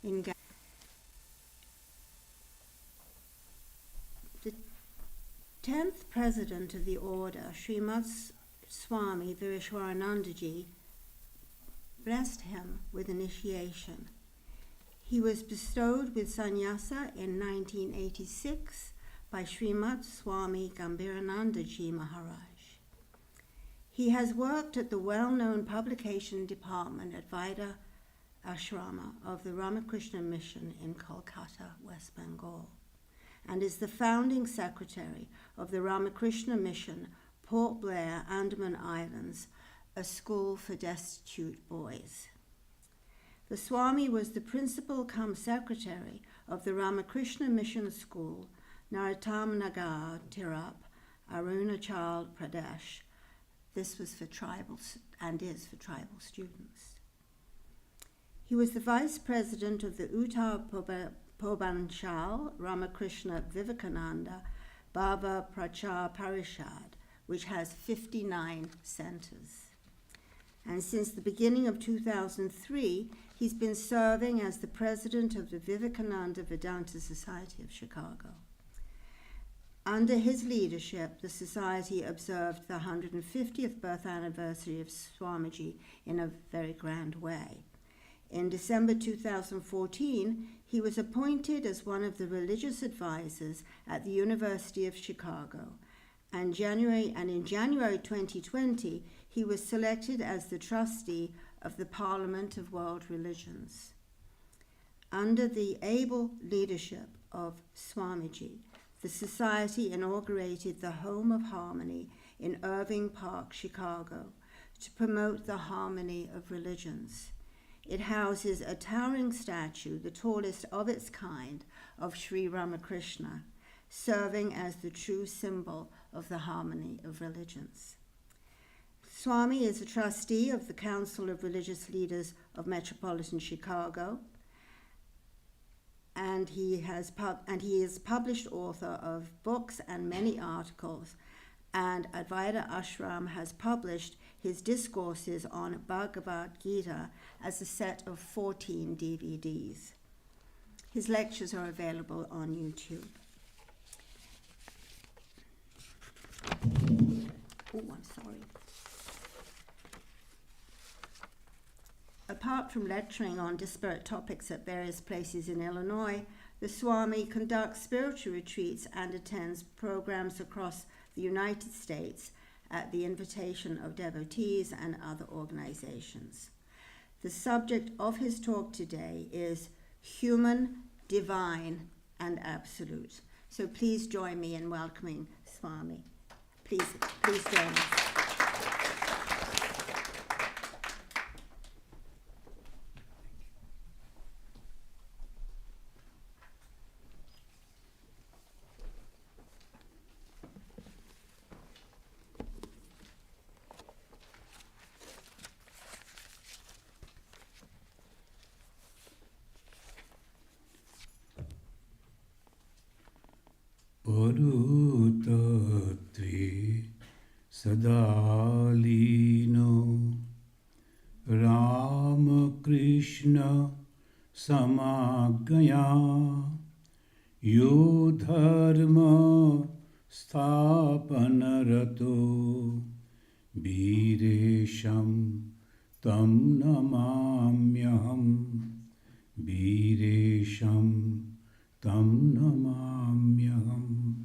in the 10th president of the order, Srimad Swami Vivekananda, blessed him with initiation. He was bestowed with sannyasa in 1986 by Srimad Swami Gambhiranandaji Maharaj. He has worked at the well-known publication department at Vedanta Ashrama of the Ramakrishna Mission in Kolkata, West Bengal, and is the founding secretary of the Ramakrishna Mission, Port Blair, Andaman Islands, a school for destitute boys. The Swami was the principal cum secretary of the Ramakrishna Mission School, Narottam Nagar, Tirap, Arunachal Pradesh. This was for tribal and is for tribal students. He was the vice president of the Uttar Purbanchal Ramakrishna Vivekananda Baba Prachar Parishad, which has 59 centers. And since the beginning of 2003, he's been serving as the president of the Vivekananda Vedanta Society of Chicago. Under his leadership, the Society observed the 150th birth anniversary of Swamiji in a very grand way. In December 2014, he was appointed as one of the religious advisors at the University of Chicago, and in January 2020, he was selected as the trustee of the Parliament of World Religions. Under the able leadership of Swamiji, the Society inaugurated the Home of Harmony in Irving Park, Chicago, to promote the harmony of religions. It houses a towering statue, the tallest of its kind, of Sri Ramakrishna, serving as the true symbol of the harmony of religions. Swami is a trustee of the Council of Religious Leaders of Metropolitan Chicago, and he is published author of books and many articles, and Advaita Ashram has published his discourses on Bhagavad Gita as a set of 14 DVDs. His lectures are available on YouTube. Oh, I'm sorry. Apart from lecturing on disparate topics at various places in Illinois, the Swami conducts spiritual retreats and attends programs across the United States at the invitation of devotees and other organizations. The subject of his talk today is human, divine, and absolute. So please join me in welcoming Swami. Please join us. Parutatve sadalino Ramakrishna samagaya yo dharma sthapanarato biresham tam namamyaham biresham tam namamyaham.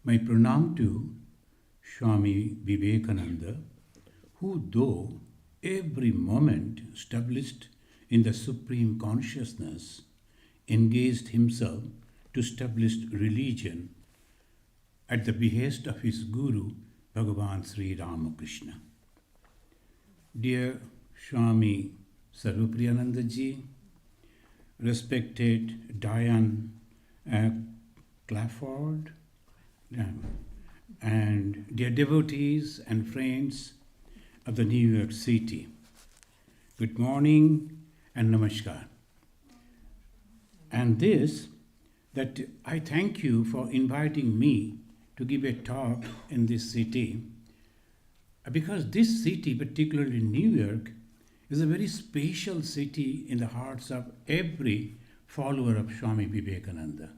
My pranam to Swami Vivekananda, who though every moment established in the Supreme Consciousness, engaged himself to establish religion at the behest of his Guru, Bhagavan Sri Ramakrishna. Dear Swami Sarvapriyanandaji, respected Diane Clafford, and dear devotees and friends of the New York City, good morning and namaskar. And that I thank you for inviting me to give a talk in this city, because this city, particularly New York, is a very special city in the hearts of every follower of Swami Vivekananda.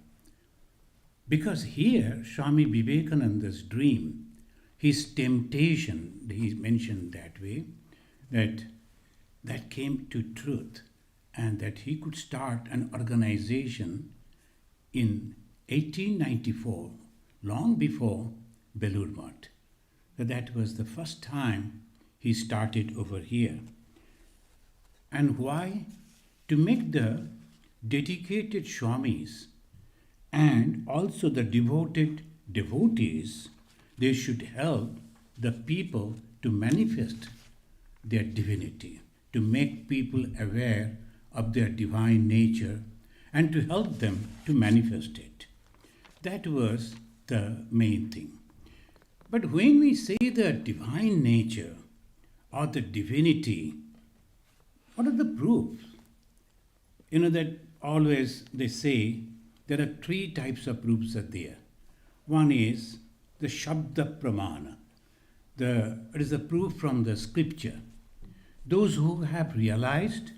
Because here, Swami Vivekananda's dream, his temptation, he mentioned that way, that came to truth, and that he could start an organization in 1894, long before Belur Math. That was the first time he started over here. And why? To make the dedicated Swamis and also the devoted devotees, they should help the people to manifest their divinity, to make people aware of their divine nature and to help them to manifest it. That was the main thing. But when we say the divine nature or the divinity, what are the proofs? You know that always they say there are three types of proofs are there. One is the Shabda Pramana. It is a proof from the scripture. Those who have realized,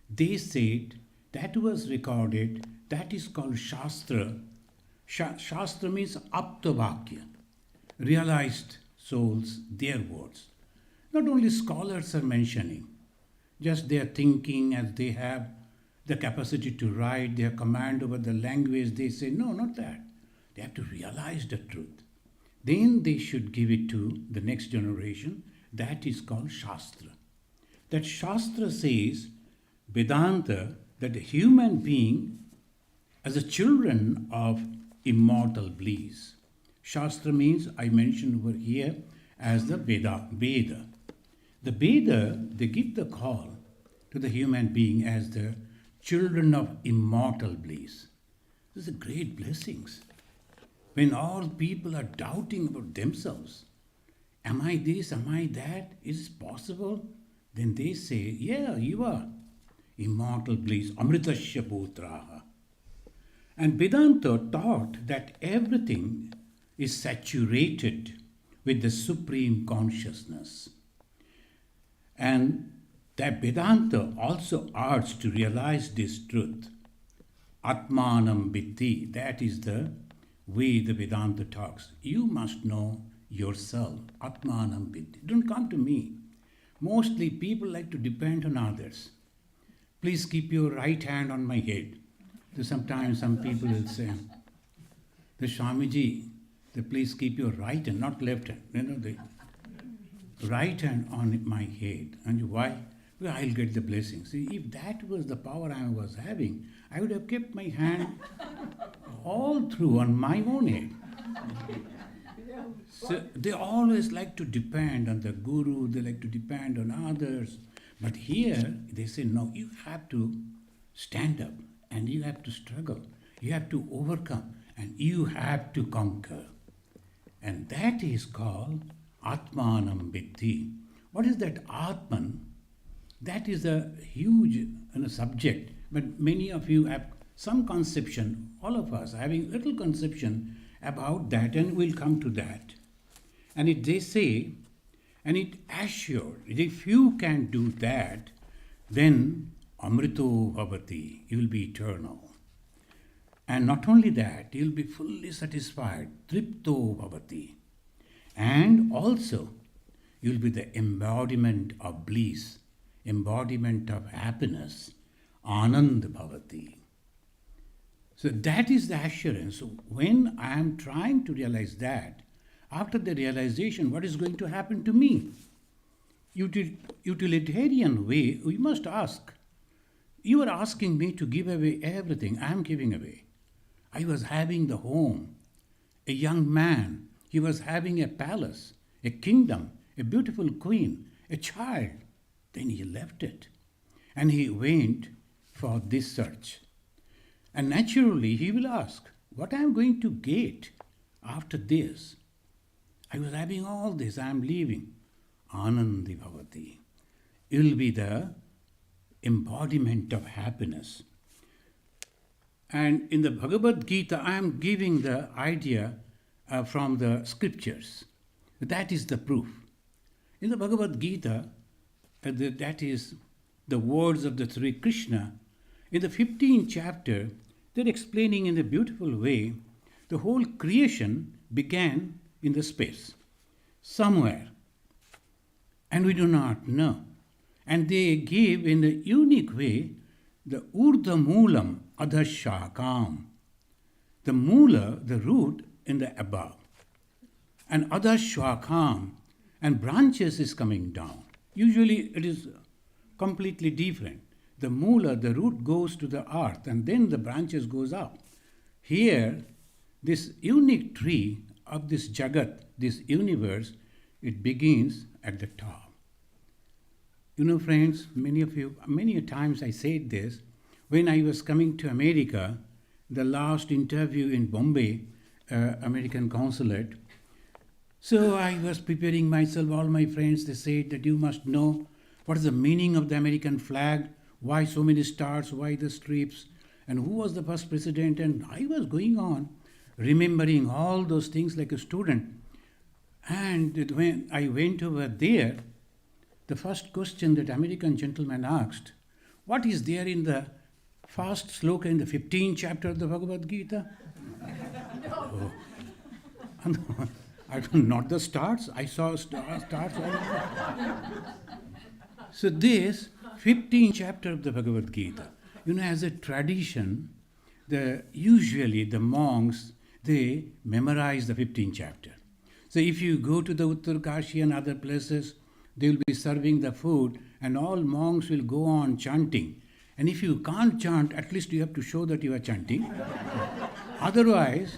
they said that was recorded, that is called Shastra. Shastra means Aptavakya, realized souls, their words. Not only scholars are mentioning, just their thinking as they have the capacity to write, their command over the language, they say, no, not that. They have to realize the truth. Then they should give it to the next generation. That is called Shastra. That Shastra says, Vedanta, that a human being as a children of immortal bliss. Shastra means, I mentioned over here, as the Veda. The Veda, they give the call to the human being as the children of immortal bliss. These are great blessings. When all people are doubting about themselves, am I this, am I that, is it possible? Then they say, yeah, you are immortal bliss, amritasya putraha. And Vedanta taught that everything is saturated with the supreme consciousness. And that Vedanta also urges to realize this truth. Atmanam Viddhi, that is the way the Vedanta talks. You must know yourself. Atmanam Viddhi. Don't come to me. Mostly people like to depend on others. Please keep your right hand on my head. So sometimes some people will say, the Swamiji, please keep your right hand, not left hand. The right hand on my head. And why? Well, I'll get the blessing. See, if that was the power I was having, I would have kept my hand all through on my own head. So they always like to depend on the guru, they like to depend on others. But here they say, no, you have to stand up and you have to struggle. You have to overcome and you have to conquer. And that is called Atmanam Viddhi. What is that Atman? That is a huge subject, but many of you have some conception, all of us having little conception about that, and we'll come to that. And they say, and it assured, if you can do that, then Amrito Bhavati, you will be eternal. And not only that, you will be fully satisfied, Tripto Bhavati. And also, you will be the embodiment of bliss, embodiment of happiness, Anand Bhavati. So that is the assurance. So when I am trying to realize that, after the realization, what is going to happen to me? Utilitarian way, we must ask. You are asking me to give away everything I am giving away. I was having the home, a young man, he was having a palace, a kingdom, a beautiful queen, a child. Then he left it and he went for this search. And naturally he will ask, what I am going to get after this? I was having all this, I am leaving. Anandi Bhavati. It will be the embodiment of happiness. And in the Bhagavad Gita, I am giving the idea from the scriptures. That is the proof. In the Bhagavad Gita, that is the words of the Sri Krishna, in the 15th chapter, they're explaining in a beautiful way the whole creation began in the space, somewhere, and we do not know. And they give in a unique way the Urdha Moolam Adhashakam, the Moola, the root in the above, and Adhashakam, and branches is coming down. Usually it is completely different. The Moola, the root goes to the earth and then the branches goes up. Here, this unique tree of this Jagat, this universe, it begins at the top. You know, friends, many times I said this, when I was coming to America, the last interview in Bombay, American consulate. So I was preparing myself, all my friends, they said that you must know what is the meaning of the American flag, why so many stars, why the stripes, and who was the first president. And I was going on, remembering all those things like a student. And when I went over there, the first question that American gentleman asked, what is there in the first sloka in the 15th chapter of the Bhagavad Gita? Oh. I don't, not the stars. I saw stars. So this 15th chapter of the Bhagavad Gita, you know, as a tradition, usually the monks, they memorize the 15th chapter. So if you go to the Uttarkashi and other places, they will be serving the food and all monks will go on chanting. And if you can't chant, at least you have to show that you are chanting. Otherwise,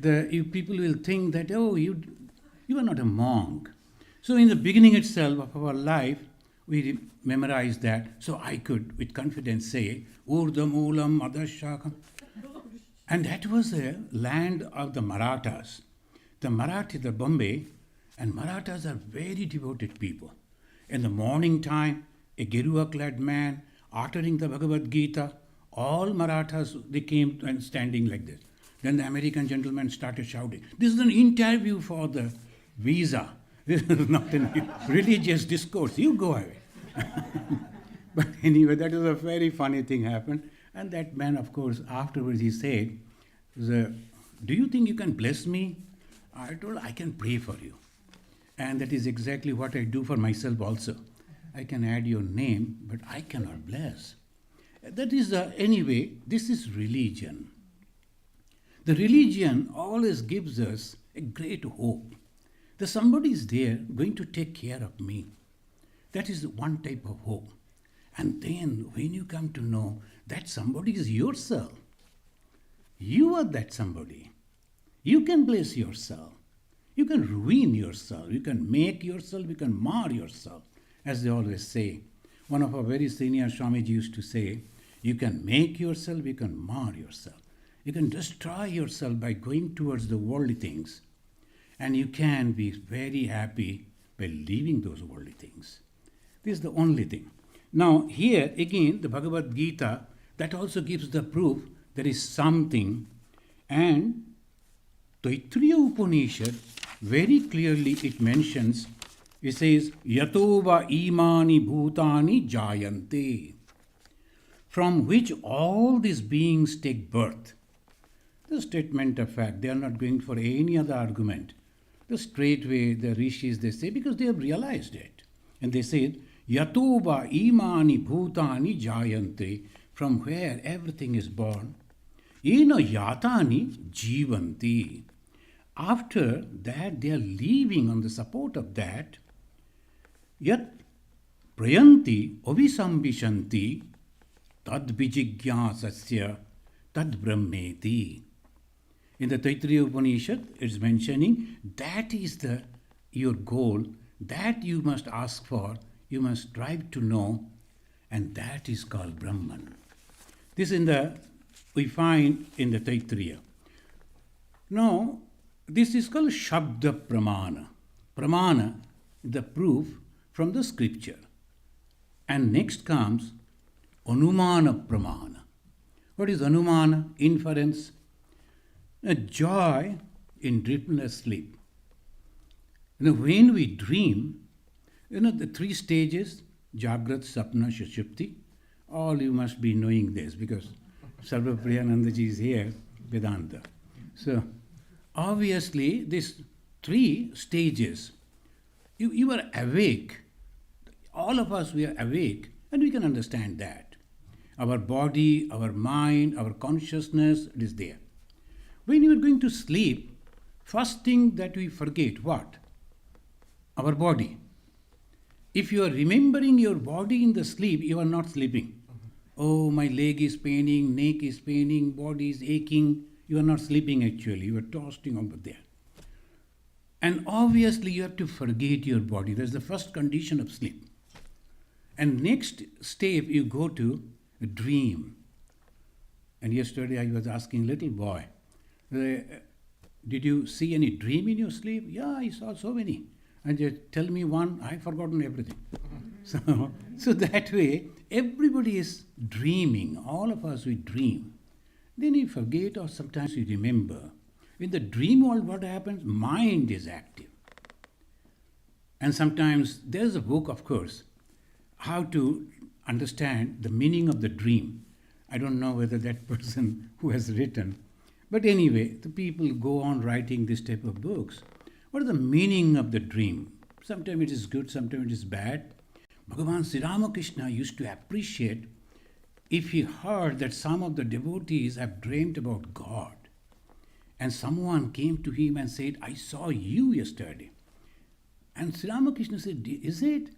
people will think that, oh, you are not a monk. So in the beginning itself of our life, we memorized that. So I could, with confidence, say, Urdha Moolam Adhashakam. And that was the land of the Marathas. The Marathi, the Bombay, and Marathas are very devoted people. In the morning time, a Gerua-clad man uttering the Bhagavad Gita, all Marathas, they came and standing like this. Then the American gentleman started shouting, this is an interview for the visa. This is not a religious discourse. You go away. But anyway, that is a very funny thing happened. And that man, of course, afterwards he said, do you think you can bless me? I told, I can pray for you. And that is exactly what I do for myself also. I can add your name, but I cannot bless. That is, anyway, this is religion. The religion always gives us a great hope. That somebody is there going to take care of me. That is one type of hope. And then when you come to know that somebody is yourself, you are that somebody. You can bless yourself. You can ruin yourself. You can make yourself. You can mar yourself, as they always say. One of our very senior Swamiji used to say, you can make yourself, you can mar yourself. You can destroy yourself by going towards the worldly things. And you can be very happy by leaving those worldly things. This is the only thing. Now, here again, the Bhagavad Gita, that also gives the proof there is something. And Taittiriya Upanishad, very clearly it mentions, it says, Yatova imani bhutani jayante, from which all these beings take birth. The statement of fact, they are not going for any other argument. The straightway, the rishis, they say, because they have realized it. And they said, Yatova imani bhutani jayante, from where everything is born. Ena yatani jivanti. After that, they are living on the support of that. Yat prayanti avisambishanti tad vijigyasasya tad brahmeti. In the Taittiriya Upanishad, it's mentioning that is your goal, that you must ask for, you must strive to know, and that is called Brahman. This we find in the Taittiriya. Now, this is called Shabda Pramana. Pramana, the proof from the scripture. And next comes Anumana Pramana. What is Anumana? Inference. A joy in dreamless sleep. When we dream, the three stages, Jagrat, Sapna, Sushupti. All you must be knowing this because Sarva Priyanandaji is here, Vedanta. So, obviously, these three stages, you are awake. All of us, we are awake, and we can understand that. Our body, our mind, our consciousness, it is there. When you are going to sleep, first thing that we forget, what? Our body. If you are remembering your body in the sleep, you are not sleeping. Oh, my leg is paining, neck is paining, body is aching. You are not sleeping actually. You are tossing over there. And obviously you have to forget your body. That's the first condition of sleep. And next step you go to a dream. And yesterday I was asking little boy, did you see any dream in your sleep? Yeah, I saw so many. And just tell me one, I've forgotten everything. So that way, everybody is dreaming. All of us, we dream. Then you forget or sometimes you remember. In the dream world, what happens? Mind is active. And sometimes there's a book, of course, how to understand the meaning of the dream. I don't know whether that person who has written. But anyway, the people go on writing this type of books. What is the meaning of the dream? Sometimes it is good, sometimes it is bad. Bhagavan Sri Ramakrishna used to appreciate if he heard that some of the devotees have dreamt about God. And someone came to him and said, I saw you yesterday. And Sri Ramakrishna said, is it?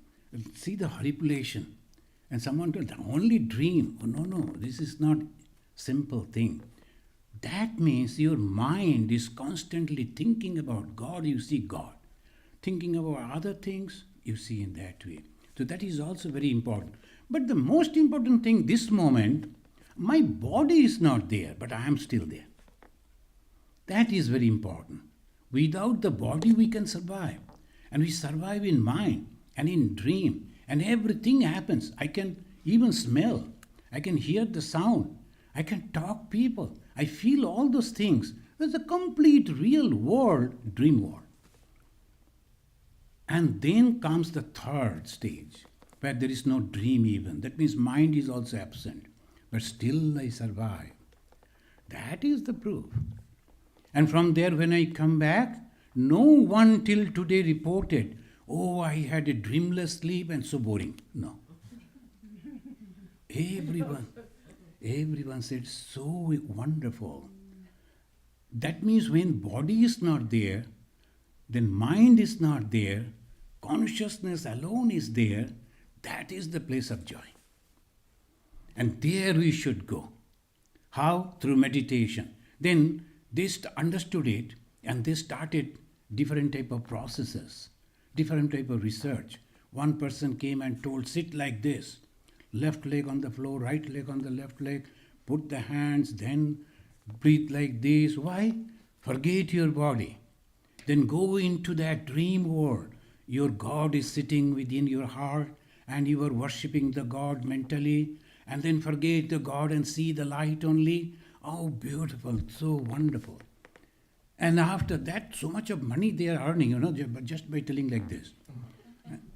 See the manipulation. And someone told, the only dream. Oh, no, this is not simple thing. That means your mind is constantly thinking about God, you see God. Thinking about other things, you see in that way. So that is also very important. But the most important thing this moment, my body is not there, but I am still there. That is very important. Without the body we can survive. And we survive in mind and in dream. And everything happens. I can even smell. I can hear the sound. I can talk people. I feel all those things. There's a complete real world, dream world. And then comes the third stage, where there is no dream even. That means mind is also absent. But still I survive. That is the proof. And from there when I come back, no one till today reported, oh, I had a dreamless sleep and so boring. No. Everyone said, so wonderful. That means when body is not there, then mind is not there, consciousness alone is there, that is the place of joy. And there we should go. How? Through meditation. Then they understood it and they started different type of processes, different type of research. One person came and told, sit like this, left leg on the floor, right leg on the left leg, put the hands, then breathe like this. Why? Forget your body. Then go into that dream world. Your God is sitting within your heart and you are worshipping the God mentally, and then forget the God and see the light only. Oh, beautiful, so wonderful. And after that, so much of money they are earning, just by telling like this.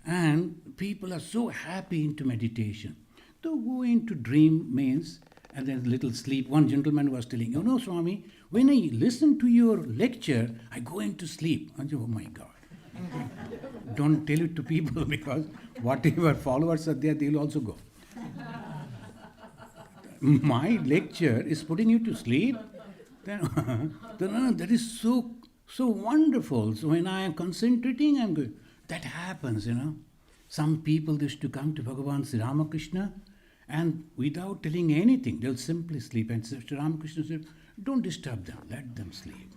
And people are so happy into meditation. To go into dream means, and then little sleep. One gentleman was telling, Swami, when I listen to your lecture, I go into sleep. I say, oh my God. Don't tell it to people because whatever followers are there, they will also go. My lecture is putting you to sleep. Then, that is so wonderful. So when I am concentrating, I'm good. That happens, Some people used to come to Bhagavan Sri Ramakrishna and without telling anything, they'll simply sleep. And Sri Ramakrishna said, don't disturb them, let them sleep.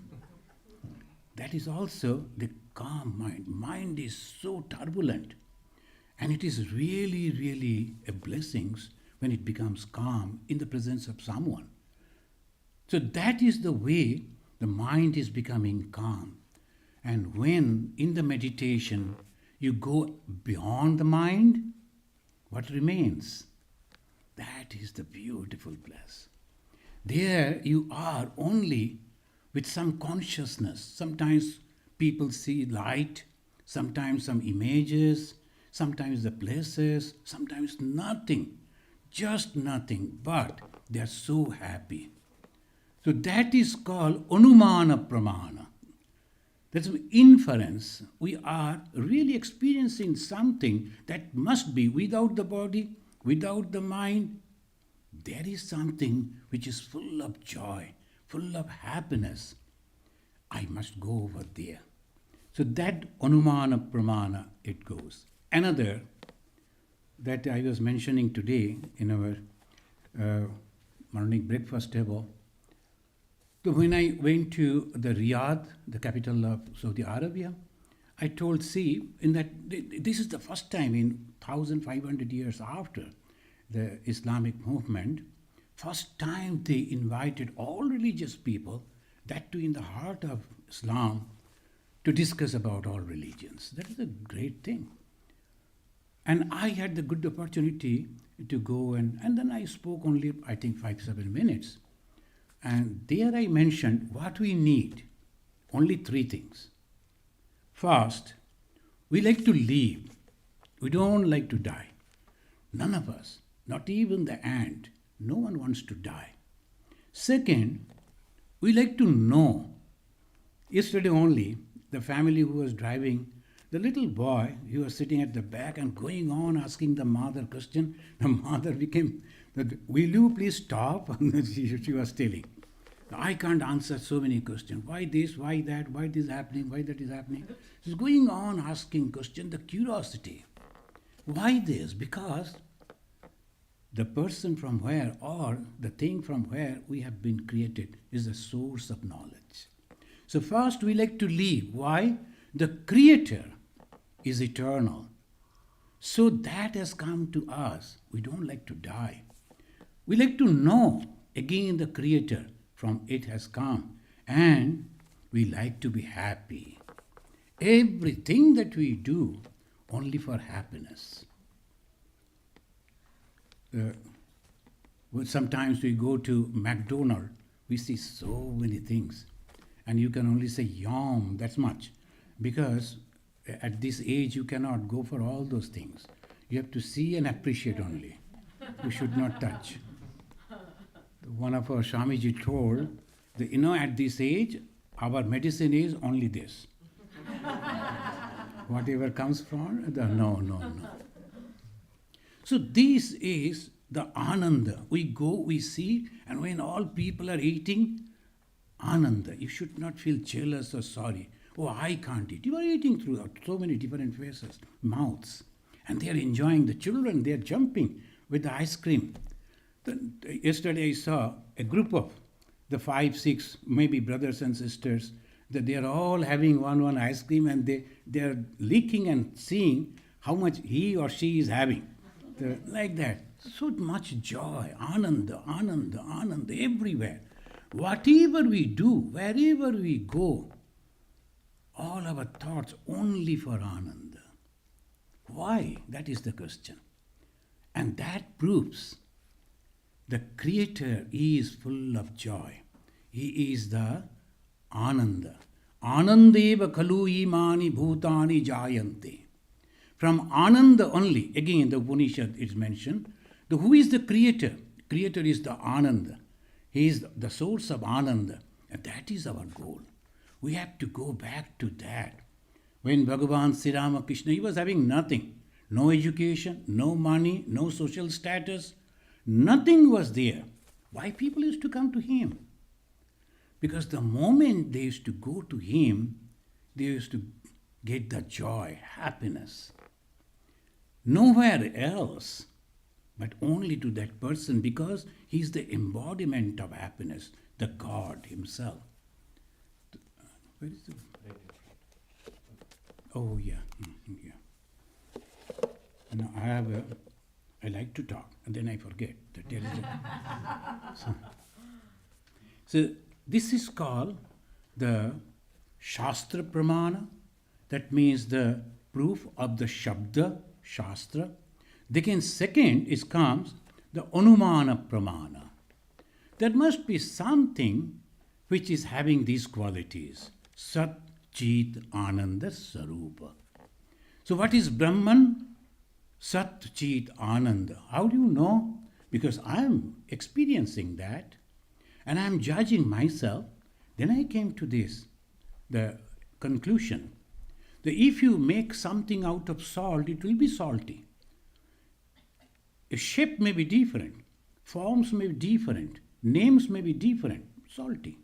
That is also the calm mind. Mind is so turbulent. And it is really, really a blessing when it becomes calm in the presence of someone. So that is the way the mind is becoming calm. And when in the meditation you go beyond the mind, what remains? That is the beautiful bliss. There you are only with some consciousness. Sometimes people see light, sometimes some images, sometimes the places, sometimes nothing, just nothing, but they are so happy. So that is called Anumana Pramana. That's inference. We are really experiencing something that must be without the body, without the mind. There is something which is full of joy, full of happiness. I must go over there. So that Anumana Pramana it goes. Another that I was mentioning today in our morning breakfast table. So when I went to the Riyadh, the capital of Saudi Arabia, I told, see, in that this is the first time in 1,500 years after the Islamic movement, first time they invited all religious people, that too in the heart of Islam, to discuss about all religions. That is a great thing. And I had the good opportunity to go and then I spoke only, I think, 5-7 minutes. And there I mentioned what we need, only 3 things. First, we like to live. We don't like to die. None of us, not even the ant, no one wants to die. Second, we like to know. Yesterday only, the family who was driving, the little boy, he was sitting at the back and going on asking the mother question. The mother became, will you please stop? she was telling. I can't answer so many questions. Why this, why that, why this is happening, why that is happening? She's going on asking questions, the curiosity. Why this? Because the person from where or the thing from where we have been created is the source of knowledge. So first we like to live. Why? The Creator is eternal. So that has come to us. We don't like to die. We like to know again the Creator from it has come. And we like to be happy. Everything that we do only for happiness. Sometimes we go to McDonald's, we see so many things. And you can only say, yum, that's much. Because at this age, you cannot go for all those things. You have to see and appreciate only. You should not touch. One of our Swamiji told, that, at this age, our medicine is only this. Whatever comes from, no. So this is the Ananda. We go, we see, and when all people are eating, Ananda. You should not feel jealous or sorry. Oh, I can't eat. You are eating through so many different faces, mouths. And they are enjoying. The children, they are jumping with the ice cream. Yesterday I saw a group of the 5, 6, maybe brothers and sisters, that they are all having one ice cream and they are licking and seeing how much he or she is having. Like that. So much joy, Ananda, everywhere. Whatever we do, wherever we go, all our thoughts only for Ananda. Why? That is the question. And that proves the Creator is full of joy. He is the Ananda. Anandeva khalu imani bhutani jayante. From Ananda only, again in the Upanishad it's mentioned, who is the Creator? Creator is the Ananda. He is the source of Ananda. And that is our goal. We have to go back to that. When Bhagavan Sri Ramakrishna, he was having nothing. No education, no money, no social status. Nothing was there. Why people used to come to him? Because the moment they used to go to him, they used to get the joy, happiness. Nowhere else, but only to that person, because he is the embodiment of happiness, the God himself. Where is the... Oh, yeah. Now I like to talk, and then I forget. So this is called the Shastra Pramana. That means the proof of the Shabda, Shastra. Then second comes the Anumana Pramana. There must be something which is having these qualities. Sat, Chit, Ananda, Sarupa. So what is Brahman? Sat Chit Ananda. How do you know? Because I'm experiencing that and I'm judging myself. Then I came to this, the conclusion that if you make something out of salt, it will be salty. A shape may be different, forms may be different, names may be different, salty.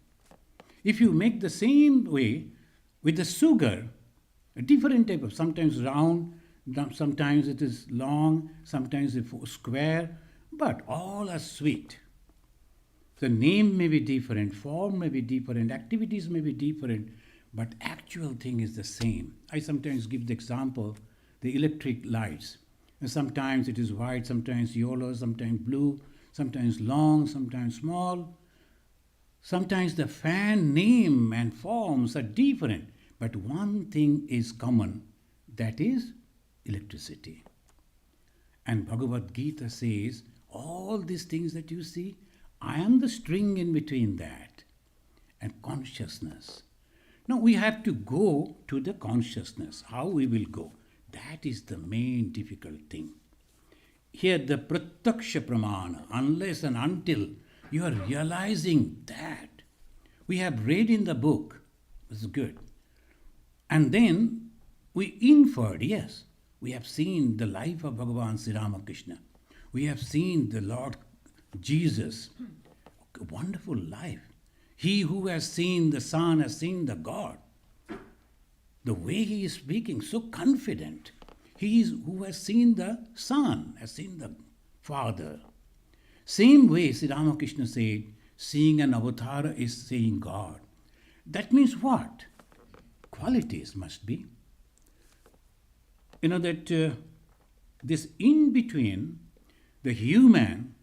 If you make the same way with the sugar, a different type of, sometimes round, sometimes it is long, sometimes it is square, but all are sweet. The name may be different, form may be different, activities may be different, but actual thing is the same. I sometimes give the example, the electric lights. And sometimes it is white, sometimes yellow, sometimes blue, sometimes long, sometimes small. Sometimes the fan name and forms are different, but one thing is common, that is electricity. And Bhagavad Gita says, all these things that you see, I am the string in between that and consciousness. Now we have to go to the consciousness. How we will go? That is the main difficult thing. Here the pratyaksha pramana, unless and until you are realizing that. We have read in the book, it's good. And then we inferred, yes, we have seen the life of Bhagavan Sri Ramakrishna. We have seen the Lord Jesus. A wonderful life. He who has seen the Son has seen the God. The way he is speaking, so confident. He is who has seen the Son, has seen the Father. Same way Sri Ramakrishna said, seeing an avatar is seeing God. That means what? Qualities must be. You know that this in between the human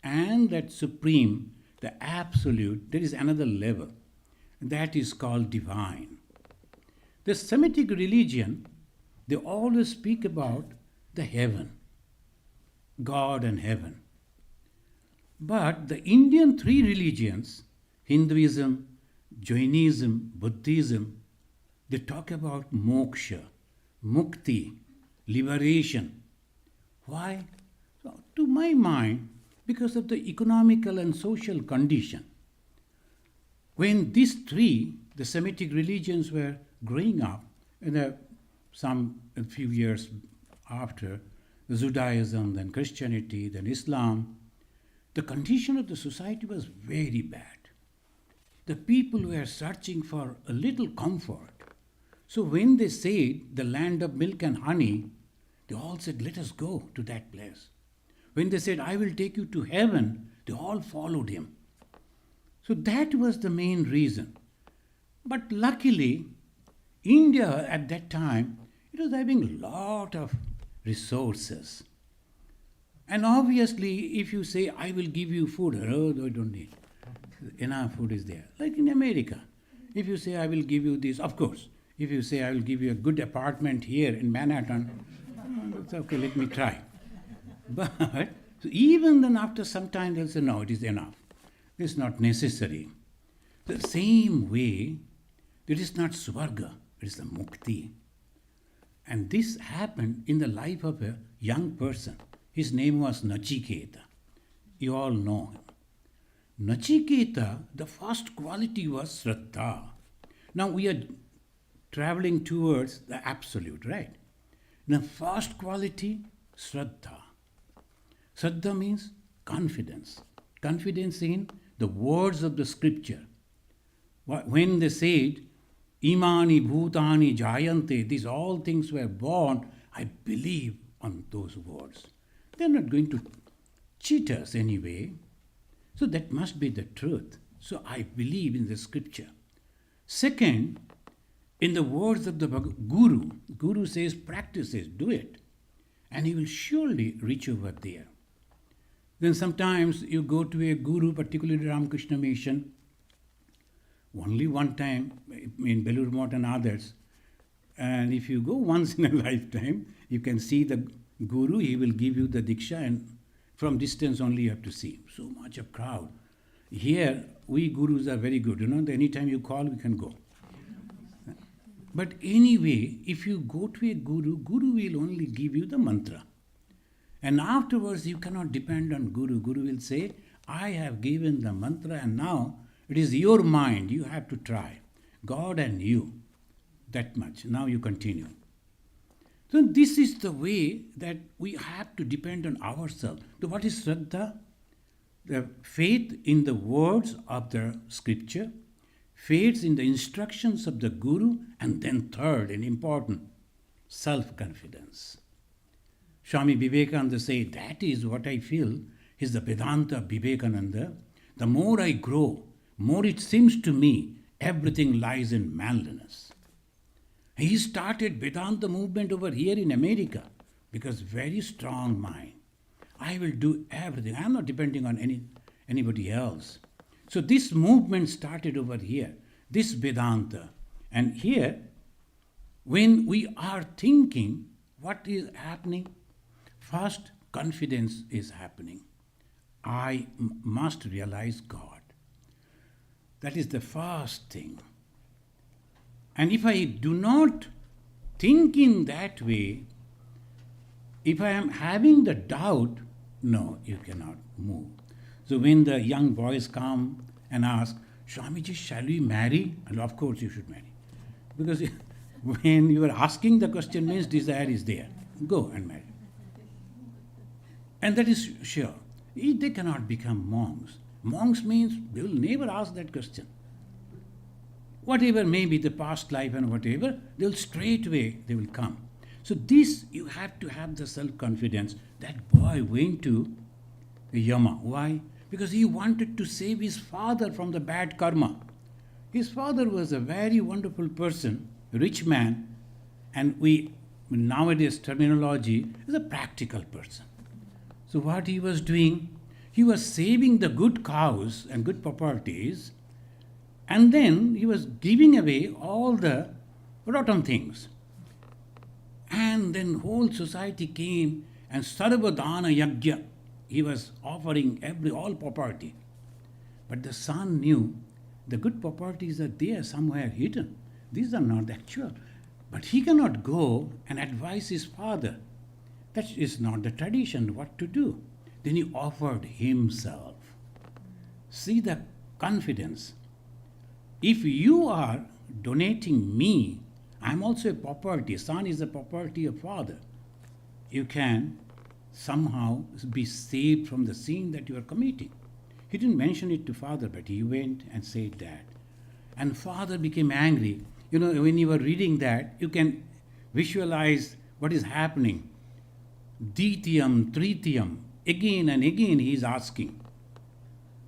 and that supreme, the absolute, there is another level. That is called divine. The Semitic religion, they always speak about the heaven, God and heaven. But the Indian three religions, Hinduism, Jainism, Buddhism, they talk about moksha, mukti, liberation. Why? So, to my mind, because of the economical and social condition. When these three, the Semitic religions were growing up, and a few years after, Judaism, then Christianity, then Islam, the condition of the society was very bad. The people were searching for a little comfort. So when they said the land of milk and honey, they all said, let us go to that place. When they said, I will take you to heaven, they all followed him. So that was the main reason. But luckily, India at that time, it was having a lot of resources. And obviously, if you say, I will give you food, oh, I don't need. Enough food is there. Like in America, if you say, I will give you this, of course. If you say, I will give you a good apartment here in Manhattan, it's okay, let me try. But so even then after some time they'll say, no, it is enough. This is not necessary. The same way, it is not Swarga, it is the Mukti. And this happened in the life of a young person. His name was Nachiketa. You all know him. Nachiketa, the first quality was Shraddha. Now we are traveling towards the absolute, right? The first quality, Shraddha. Shraddha means confidence. Confidence in the words of the scripture. When they said, Imani bhutani jayante, these all things were born, I believe on those words. They're not going to cheat us anyway. So that must be the truth. So I believe in the scripture. Second, in the words of the Guru, Guru says, practice it, do it. And he will surely reach over there. Then sometimes you go to a Guru, particularly Ramakrishna Mission, only one time in Belur Math and others. And if you go once in a lifetime, you can see the Guru, he will give you the Diksha, and from distance only you have to see. So much of crowd. Here, we Gurus are very good. Anytime you call, we can go. But anyway, if you go to a Guru, Guru will only give you the mantra. And afterwards, you cannot depend on Guru. Guru will say, I have given the mantra and now it is your mind. You have to try. God and you. That much. Now you continue. So this is the way that we have to depend on ourselves. So what is Shraddha? The faith in the words of the scripture, faith in the instructions of the Guru, and then third and important, self-confidence. Swami Vivekananda said, that is what I feel is the Vedanta of Vivekananda. The more I grow, more it seems to me everything lies in manliness. He started Vedanta movement over here in America because very strong mind. I will do everything. I am not depending on anybody else. So this movement started over here, this Vedanta. And here, when we are thinking, what is happening? First, confidence is happening. I must realize God. That is the first thing. And if I do not think in that way, if I am having the doubt, no, you cannot move. So when the young boys come and ask, Swamiji, shall we marry? And of course you should marry. Because when you are asking the question means desire is there. Go and marry. And that is sure. They cannot become monks. Monks means they will never ask that question. Whatever may be the past life and whatever, they will straightway, they will come. So this, you have to have the self-confidence. That boy went to Yama. Why? Because he wanted to save his father from the bad karma. His father was a very wonderful person, rich man, and we, nowadays terminology, is a practical person. So what he was doing, he was saving the good cows and good properties, and then he was giving away all the rotten things. And then whole society came and Sarvadana Yajna, he was offering all property. But the son knew the good properties are there somewhere hidden. These are not actual. But he cannot go and advise his father. That is not the tradition, what to do. Then he offered himself. See the confidence. If you are donating me, I am also a property. Son is a property of father. You can somehow be saved from the sin that you are committing. He didn't mention it to father, but he went and said that. And father became angry. You know, when you are reading that, you can visualize what is happening. Ditiyam, Tritiyam, again and again he is asking.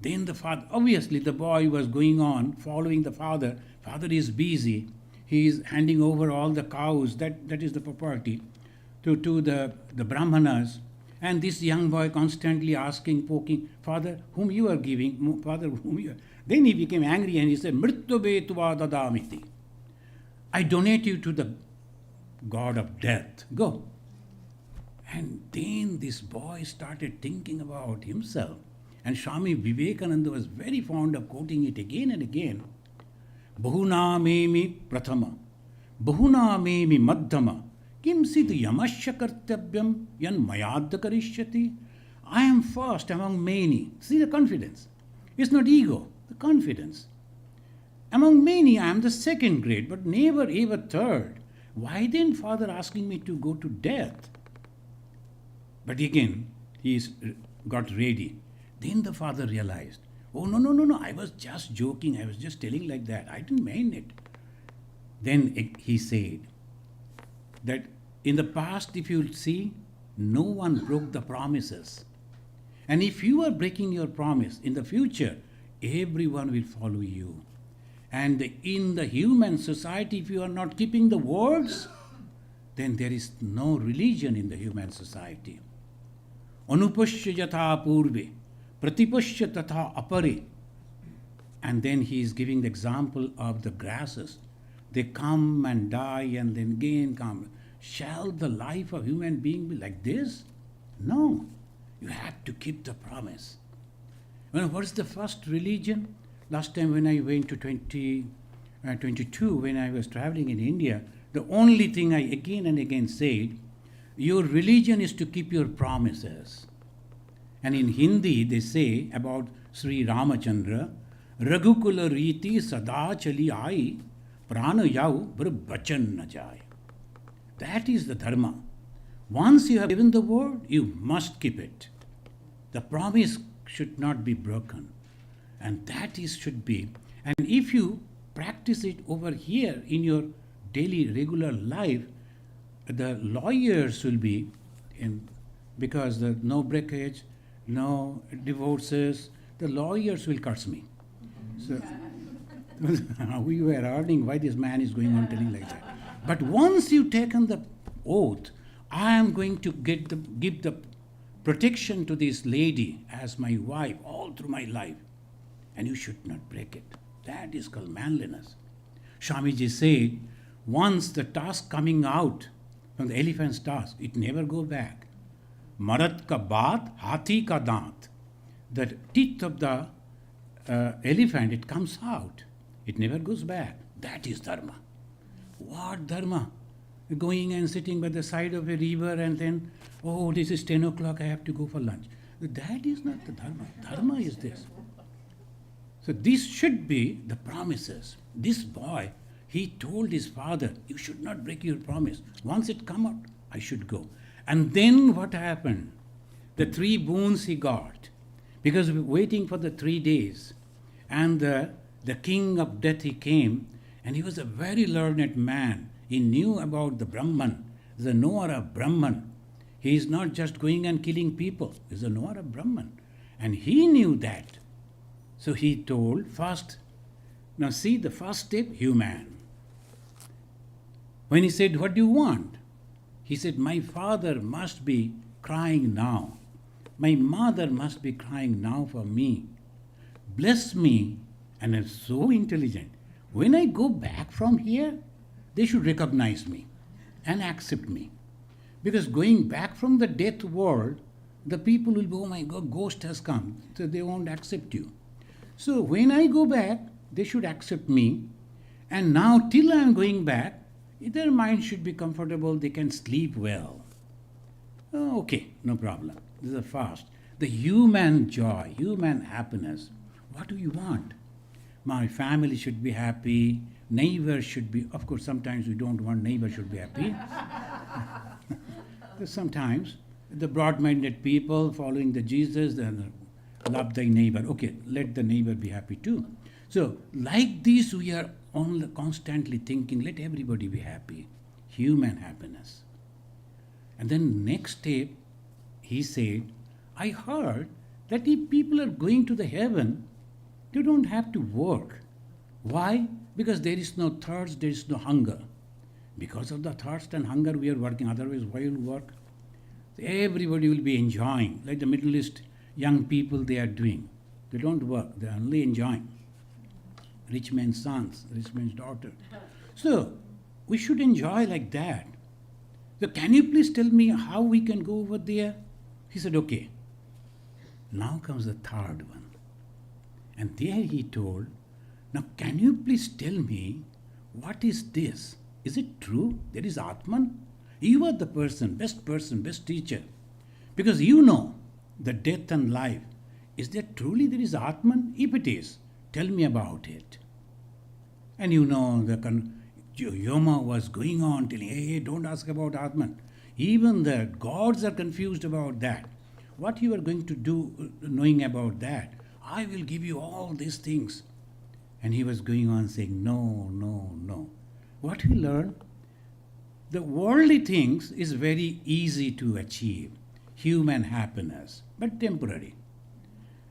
Then the father, obviously the boy was going on, following the father. Father is busy. He is handing over all the cows, that is the property, to the Brahmanas. And this young boy constantly asking, poking, Father, whom you are giving? Father, whom you are? Then he became angry and he said, Mrityube tva dadamiti. I donate you to the god of death. Go. And then this boy started thinking about himself. And Swami Vivekananda was very fond of quoting it again and again. Bahuna memi prathama, bahuna memi madhyama, kim sid yamasya kartavyam yan mayadya karishyati. I am first among many. See the confidence. It's not ego, the confidence. Among many, I am the second grade, but never ever third. Why then Father asking me to go to death? But again, he got ready. Then the father realized, oh, no, I was just joking. I was just telling like that. I didn't mean it. Then he said that in the past, if you see, no one broke the promises. And if you are breaking your promise, in the future, everyone will follow you. And in the human society, if you are not keeping the words, then there is no religion in the human society. Anupashya yatha purve, pratipashya tatha apare. And then he is giving the example of the grasses. They come and die and then again come. Shall the life of human being be like this? No. You have to keep the promise. Well, what is the first religion? Last time when I went to 22, when I was traveling in India, the only thing I again and again said, Your religion is to keep your promises. And in Hindi, they say about Sri Ramachandra, Raghukula Riti Sada Chali Ai, Prana Yau Bachan Na Jai. That is the dharma. Once you have given the word, you must keep it. The promise should not be broken. And that is should be. And if you practice it over here in your daily regular life, the lawyers will be in, because the no breakage, no divorces, the lawyers will curse me. So we were earning why this man is going on telling like that. But once you've taken the oath, I am going to give the protection to this lady as my wife all through my life, and you should not break it. That is called manliness. Swamiji said, once the tusk coming out from the elephant's tusk, it never go back. Marat ka baat, hathi ka dant. The teeth of the elephant, it comes out. It never goes back. That is dharma. What dharma? Going and sitting by the side of a river and then, oh, this is 10 o'clock, I have to go for lunch. That is not the dharma. Dharma is this. So this should be the promises. This boy, he told his father, you should not break your promise. Once it come out, I should go. And then what happened? The 3 boons he got, because we were waiting for the 3 days. And the king of death, he came, and he was a very learned man. He knew about the Brahman, the knower of Brahman. He is not just going and killing people. He is a knower of Brahman. And he knew that. So he told first, now see the first step, human. When he said, what do you want? He said, my father must be crying now. My mother must be crying now for me. Bless me. And I'm so intelligent. When I go back from here, they should recognize me and accept me. Because going back from the death world, the people will go, oh my God, ghost has come. So they won't accept you. So when I go back, they should accept me. And now till I am going back, their mind should be comfortable, they can sleep well. Oh, okay, no problem. This is a fast. The human joy, human happiness. What do you want? My family should be happy. Neighbors should be, of course, sometimes we don't want neighbors should be happy. Sometimes the broad-minded people following the Jesus, then love thy neighbor. Okay, let the neighbor be happy too. So, like this, we are constantly thinking, let everybody be happy. Human happiness. And then next step, he said, I heard that if people are going to the heaven, they don't have to work. Why? Because there is no thirst, there is no hunger. Because of the thirst and hunger, we are working. Otherwise, why will work? Everybody will be enjoying, like the Middle East young people, they are doing. They don't work, they are only enjoying. Rich man's sons, rich man's daughter. So, we should enjoy like that. So, can you please tell me how we can go over there? He said, okay. Now comes the third one. And there he told, now can you please tell me, what is this? Is it true? There is Atman? You are the person, best teacher. Because you know the death and life. Is there truly there is Atman? If it is, tell me about it. And you know, the Yoma was going on telling, hey, don't ask about Atman. Even the gods are confused about that. What you are going to do knowing about that? I will give you all these things. And he was going on saying, no, no, no. What we learn? The worldly things is very easy to achieve. Human happiness, but temporary.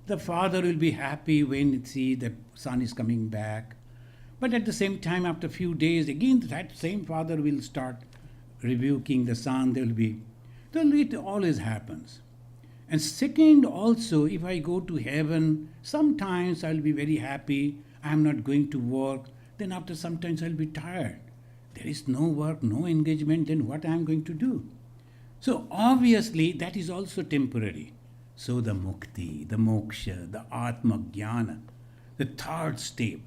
The father will be happy when he sees the son is coming back. But at the same time, after a few days, again that same father will start rebuking the son. It always happens. And second, also, if I go to heaven, sometimes I'll be very happy. I'm not going to work. Then after sometimes I'll be tired. There is no work, no engagement, then what I'm going to do? So obviously that is also temporary. So the mukti, the moksha, the atma jnana, the third step.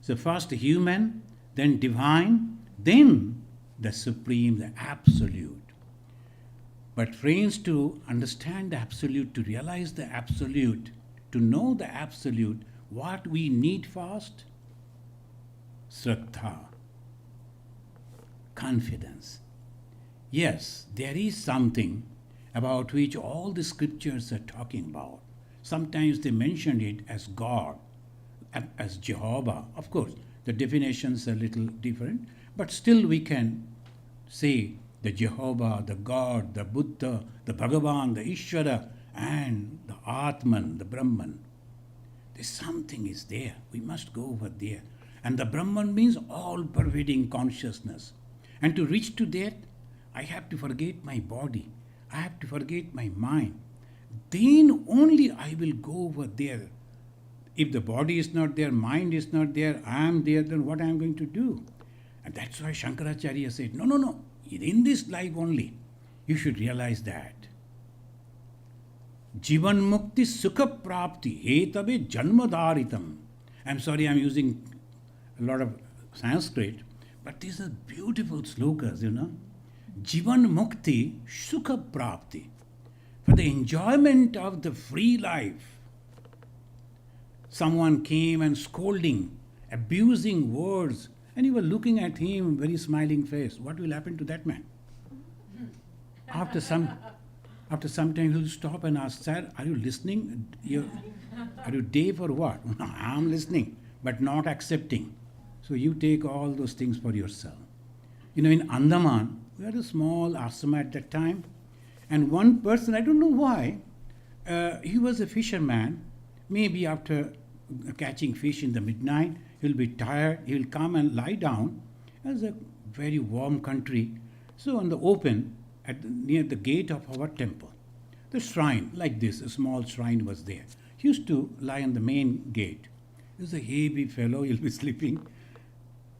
So first human, then divine, then the supreme, the absolute. But friends, to understand the absolute, to realize the absolute, to know the absolute, what we need first? Shraddha, confidence. Yes, there is something about which all the scriptures are talking about. Sometimes they mention it as God, as Jehovah. Of course, the definitions are a little different, but still we can say the Jehovah, the God, the Buddha, the Bhagavan, the Ishvara, and the Atman, the Brahman. There's something is there. We must go over there. And the Brahman means all-pervading consciousness. And to reach to that, I have to forget my body. I have to forget my mind. Then only I will go over there. If the body is not there, mind is not there, I am there, then what I am going to do? And that's why Shankaracharya said, no. In this life only, you should realize that. Jivan mukti sukha prapti hetabe janmadharitam. I'm sorry, I'm using a lot of Sanskrit, but these are beautiful slokas, Jivan mukti sukha prapti. For the enjoyment of the free life. Someone came and scolding, abusing words, and you were looking at him, very smiling face. What will happen to that man? After some time, he'll stop and ask, "Sir, are you listening? Are you deaf or what?" "No, I'm listening, but not accepting." So you take all those things for yourself. In Andaman, we had a small ashrama at that time, and one person, I don't know why, he was a fisherman. Maybe after catching fish in the midnight, he'll be tired, he'll come and lie down. It's a very warm country. So on the open, near the gate of our temple, the shrine, like this, a small shrine was there. He used to lie on the main gate. He was a heavy fellow, he'll be sleeping.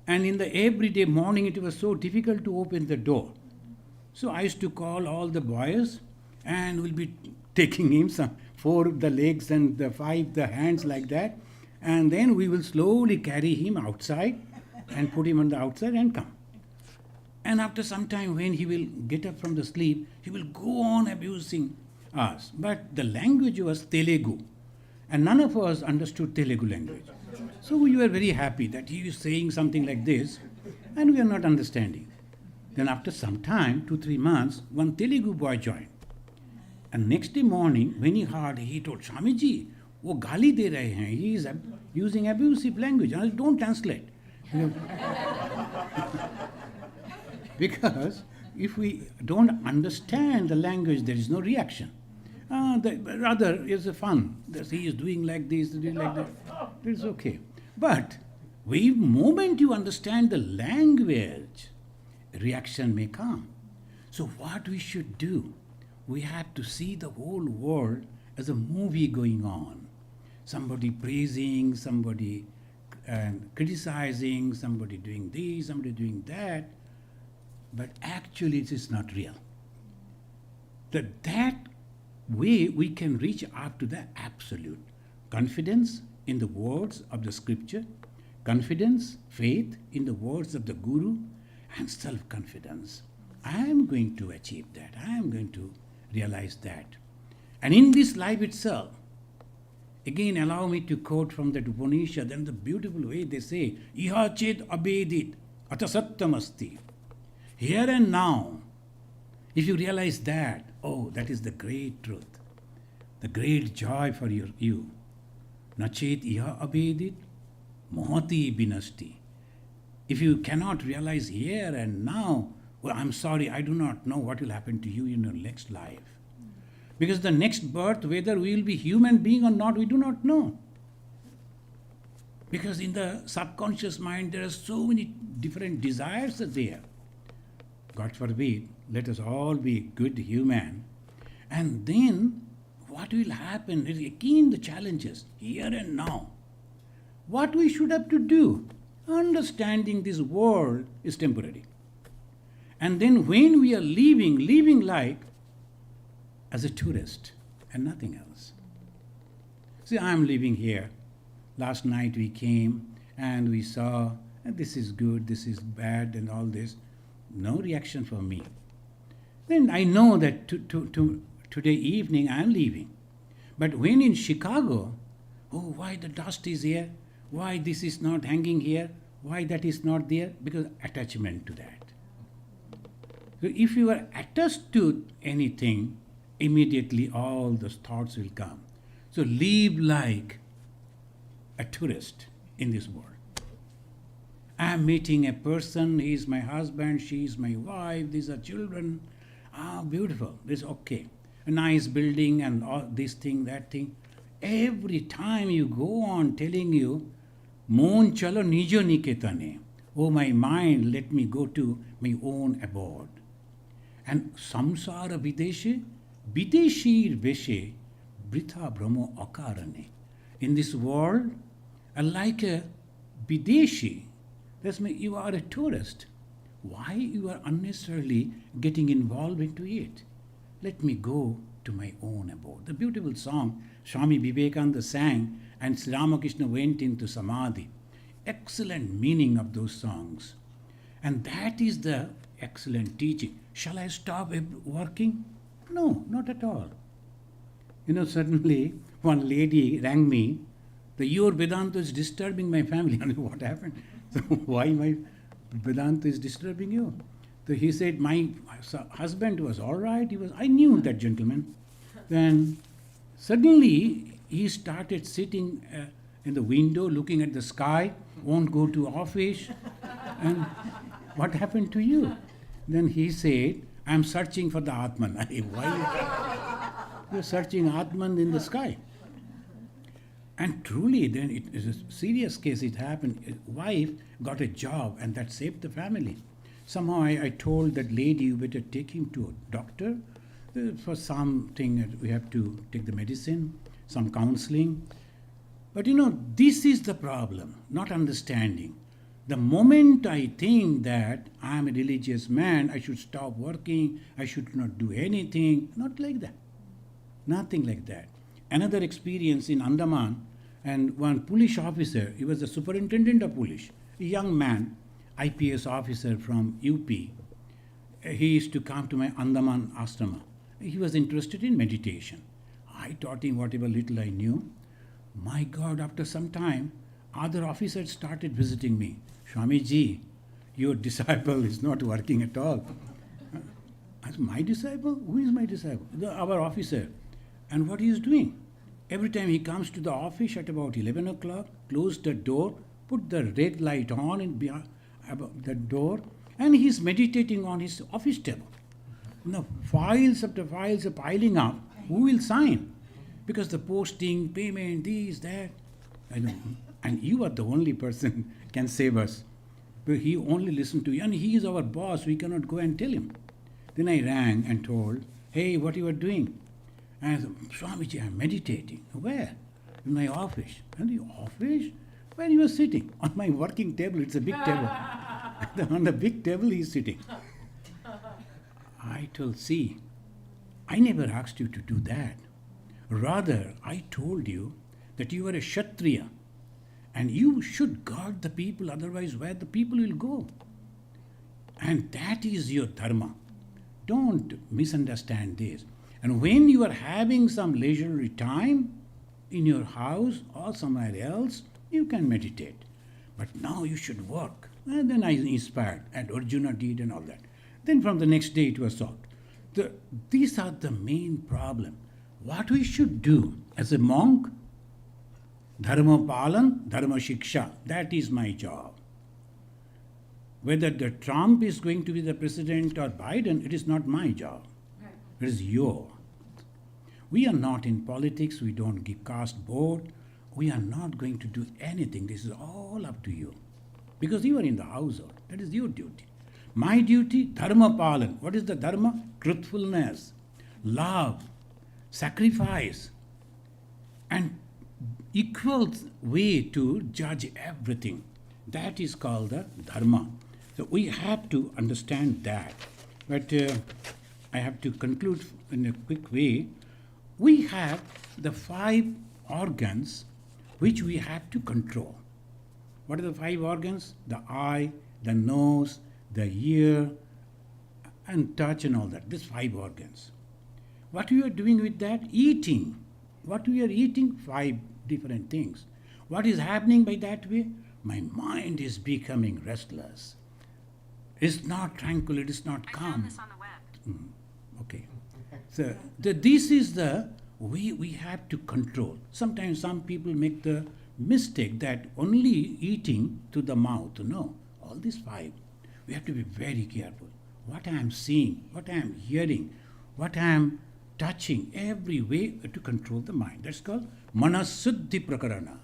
And in the everyday morning, it was so difficult to open the door. So I used to call all the boys, and we'll be taking him, 4 the legs and the 5 the hands, like that. And then we will slowly carry him outside and put him on the outside and come. And after some time, when he will get up from the sleep, he will go on abusing us. But the language was Telugu, and none of us understood Telugu language. So we were very happy that he is saying something like this, and we are not understanding. Then after some time, 2-3 months, one Telugu boy joined. And next day morning, when he heard, he told, "Swamiji, wo gali de rahe hain. He is using abusive language." And I said, "Don't translate." Because if we don't understand the language, there is no reaction. Rather, it's a fun. He is doing like this, doing like that. It's okay. But the moment you understand the language, reaction may come. So what we should do, we have to see the whole world as a movie going on. Somebody praising, somebody criticizing, somebody doing this, somebody doing that. But actually it is not real. That way we can reach up to the absolute. Confidence in the words of the scripture, confidence, faith in the words of the Guru, and self-confidence. I am going to achieve that. I am going to realize that. And in this life itself, again allow me to quote from that Upanishad, and the beautiful way they say, "Iha ched abedit atasattam asti." Here and now, if you realize that, that is the great truth, the great joy for you. Nachet iha abedit mohati binasti. If you cannot realize here and now, well, I'm sorry, I do not know what will happen to you in your next life. Because the next birth, whether we will be human being or not, we do not know. Because in the subconscious mind, there are so many different desires are there. God forbid, let us all be good human. And then, what will happen is again the challenges, here and now. What we should have to do, understanding this world is temporary. And then when we are living like as a tourist and nothing else. See, I am living here. Last night we came and we saw, and this is good, this is bad, and all this. No reaction from me. then I know that today evening I am leaving. But when in Chicago, oh, why the dust is here? Why this is not hanging here? Why that is not there? Because attachment to that. So if you are attached to anything, immediately all those thoughts will come. So live like a tourist in this world. I am meeting a person, he is my husband, she is my wife, these are children. Ah, beautiful, this is okay. A nice building and all this thing, that thing. Every time you go on telling you, Mon chalo nijo niketane. Oh my mind, let me go to my own abode. And samsara videshe, videshir veshe, britha brahmo akarane. In this world, like a videshi, that means you are a tourist. Why you are unnecessarily getting involved into it? Let me go to my own abode. The beautiful song Swami Vivekananda sang, and Sri Ramakrishna went into Samadhi. Excellent meaning of those songs. And that is the excellent teaching. Shall I stop working? No, not at all. Suddenly one lady rang me, your Vedanta is disturbing my family. I mean, what happened? So why my Vedanta is disturbing you? So he said, my husband was all right. I knew that gentleman. Then suddenly he started sitting in the window looking at the sky, won't go to office. And what happened to you? Then he said, I'm searching for the Atman. Why you're searching Atman in the sky? And truly, then it is a serious case. It happened. His wife got a job, and that saved the family. Somehow I told that lady, you better take him to a doctor. For something, we have to take the medicine, some counseling. But this is the problem, not understanding. The moment I think that I am a religious man, I should stop working, I should not do anything, not like that. Nothing like that. Another experience in Andaman, and one police officer, he was the superintendent of police, a young man, IPS officer from UP. He used to come to my Andaman ashrama. He was interested in meditation. I taught him whatever little I knew. My God, after some time, other officers started visiting me. Swamiji, your disciple is not working at all. I said, my disciple? Who is my disciple? Our officer. And what he is doing? Every time he comes to the office at about 11 o'clock, close the door, put the red light on in behind the door, and he is meditating on his office table. Now, files after files are piling up. Who will sign? Because the posting, payment, this, that. And you are the only person can save us. But he only listened to you, and he is our boss. We cannot go and tell him. Then I rang and told, hey, what you are doing? And I said, Swamiji, I am meditating. Where? In my office. And the office? Where you are sitting? On my working table. It's a big table. On the big table he is sitting. I told, see, I never asked you to do that. Rather, I told you that you are a Kshatriya and you should guard the people, otherwise where the people will go. And that is your dharma. Don't misunderstand this. And when you are having some leisurely time in your house or somewhere else, you can meditate. But now you should work. And then I inspired, and Arjuna did and all that. Then from the next day it was solved. These are the main problem. What we should do as a monk, dharma palan, dharma shiksha, that is my job. Whether the Trump is going to be the president or Biden, it is not my job. Right. It is yours. We are not in politics, we don't cast vote, we are not going to do anything. This is all up to you. Because you are in the household. That is your duty. My duty, dharma palan. What is the dharma? Truthfulness, love, sacrifice, and equal way to judge everything. That is called the dharma. So we have to understand that. But I have to conclude in a quick way. We have the 5 organs which we have to control. What are the 5 organs? The eye, the nose, the ear, and touch and all that. These 5 organs. What we are doing with that? Eating. What we are eating? 5 different things. What is happening by that way? My mind is becoming restless. It's not tranquil, it is not calm. I found this on the web. Okay. So this is the way we have to control. Sometimes some people make the mistake that only eating to the mouth. No, all these 5. We have to be very careful. What I am seeing, what I am hearing, what I am touching, every way to control the mind. That's called manasuddhi prakarana.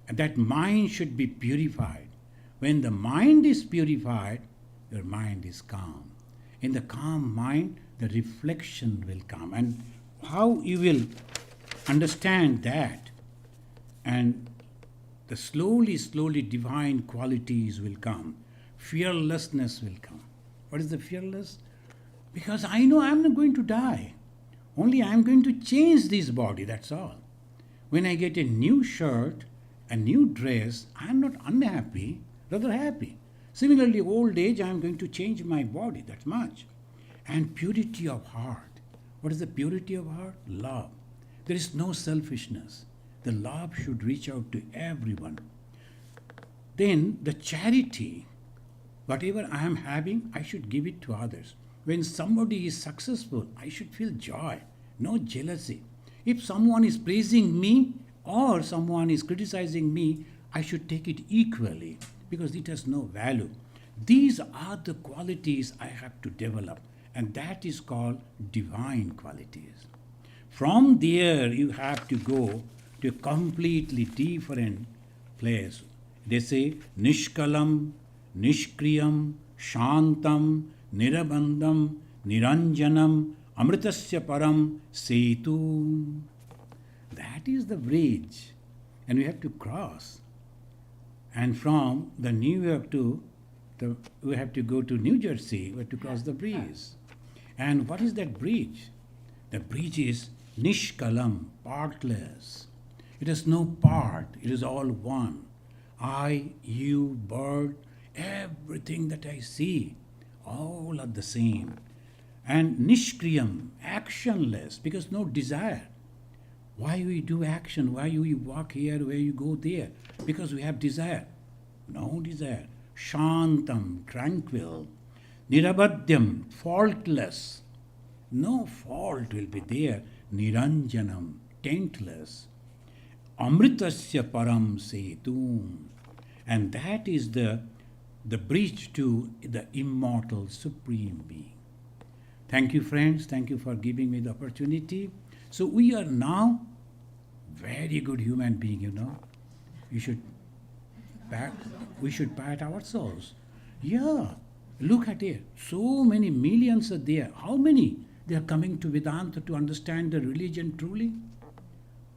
And that mind should be purified. When the mind is purified, your mind is calm. In the calm mind, the reflection will come. And how you will understand that, and the slowly divine qualities will come. Fearlessness will come. What is the fearless? Because I know I am not going to die. Only I am going to change this body, that's all. When I get a new shirt, a new dress, I am not unhappy, rather happy. Similarly, old age, I am going to change my body, that much. And purity of heart. What is the purity of heart? Love. There is no selfishness. The love should reach out to everyone. Then the charity, whatever I am having, I should give it to others. When somebody is successful, I should feel joy, no jealousy. If someone is praising me or someone is criticizing me, I should take it equally because it has no value. These are the qualities I have to develop, and that is called divine qualities. From there, you have to go to a completely different place. They say, Nishkalam, Nishkriyam, Shantam, Nirabandham, Niranjanam, Amritasya Param, Setu. That is the bridge. And we have to cross. And from the New York we have to go to New Jersey, we have to cross the bridge. And what is that bridge? The bridge is Nishkalam, partless. It has no part, it is all one. I, you, bird, everything that I see, all are the same. And Nishkriyam, actionless, because no desire. Why we do action? Why you walk here, where you go there? Because we have desire. No desire. Shantam, tranquil. Nirabhadyam, faultless. No fault will be there. Niranjanam, taintless. Amritasya param setum. And that is the bridge to the immortal Supreme Being. Thank you, friends. Thank you for giving me the opportunity. So we are now very good human being, you know. We should pat ourselves. Yeah, look at it. So many millions are there. How many? They are coming to Vedanta to understand the religion truly?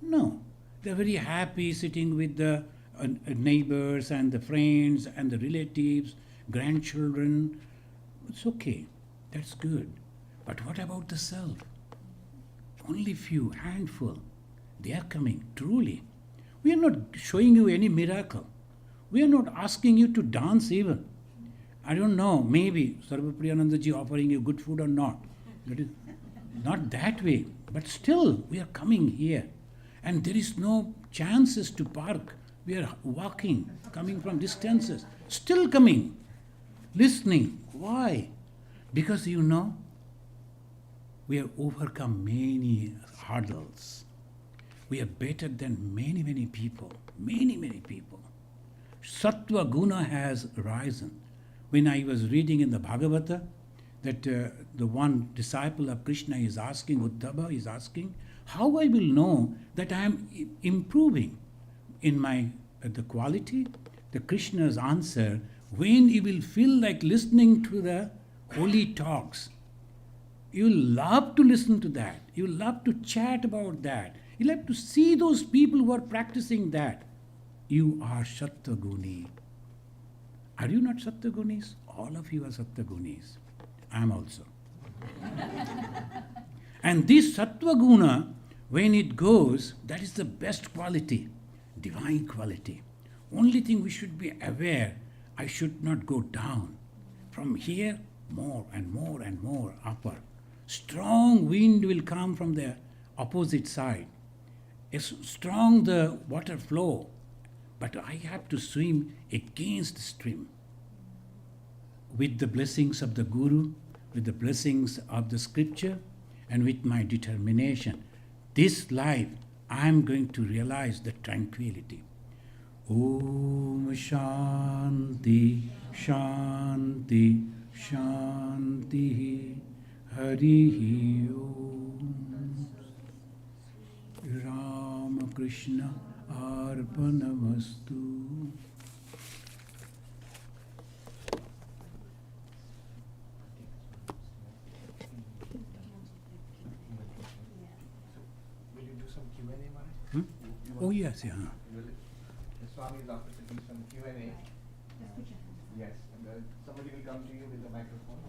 No. They are very happy sitting with the neighbors and the friends and the relatives, grandchildren. It's okay. That's good. But what about the self? Only few, handful. They are coming, truly. We are not showing you any miracle. We are not asking you to dance even. I don't know, maybe Sarvapriyanandaji offering you good food or not. That is not that way. But still, we are coming here. And there is no chances to park. We are walking, coming from distances. Still coming, listening. Why? Because you know, we have overcome many hurdles. We are better than many, many people. Many, many people. Sattva guna has risen. When I was reading in the Bhagavata, that the one disciple of Krishna is asking, Uddhava is asking, how I will know that I am improving in my the quality? The Krishna's answer, when you will feel like listening to the holy talks, you will love to listen to that. You will love to chat about that. You will have to see those people who are practicing that. You are Sattva-guni. Are you not Sattva-gunis? All of you are Sattva-gunis. I am also. And this Sattva-guna, when it goes, that is the best quality, divine quality. Only thing we should be aware, I should not go down. From here, more and more and more upper. Strong wind will come from the opposite side. It's strong the water flow, but I have to swim against the stream. With the blessings of the Guru, with the blessings of the scripture, and with my determination, this life I am going to realize the tranquility. Om Shanti, Shanti, Shanti, Hari Om. Ram Krishna Arpanamastu. Will you do some Q&A, Maharaj? Oh yes, yeah. The Swami is offered to do some Q&A. Yes, and somebody will come to you with a microphone.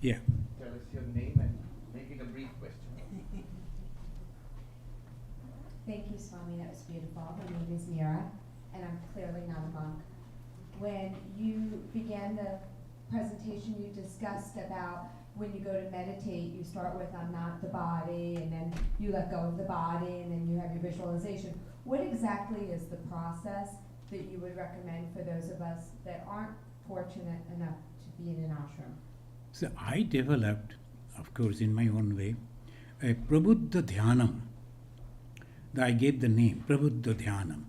Yeah. Tell us your name and make it a brief question. Thank you, Swami. That was beautiful. My name is Mira, and I'm clearly not a monk. When you began the presentation, you discussed about when you go to meditate, you start with I'm not the body, and then you let go of the body, and then you have your visualization. What exactly is the process that you would recommend for those of us that aren't fortunate enough to be in an ashram? So I developed, of course, in my own way, a Prabuddha Dhyanam. I gave the name Prabuddha Dhyanam.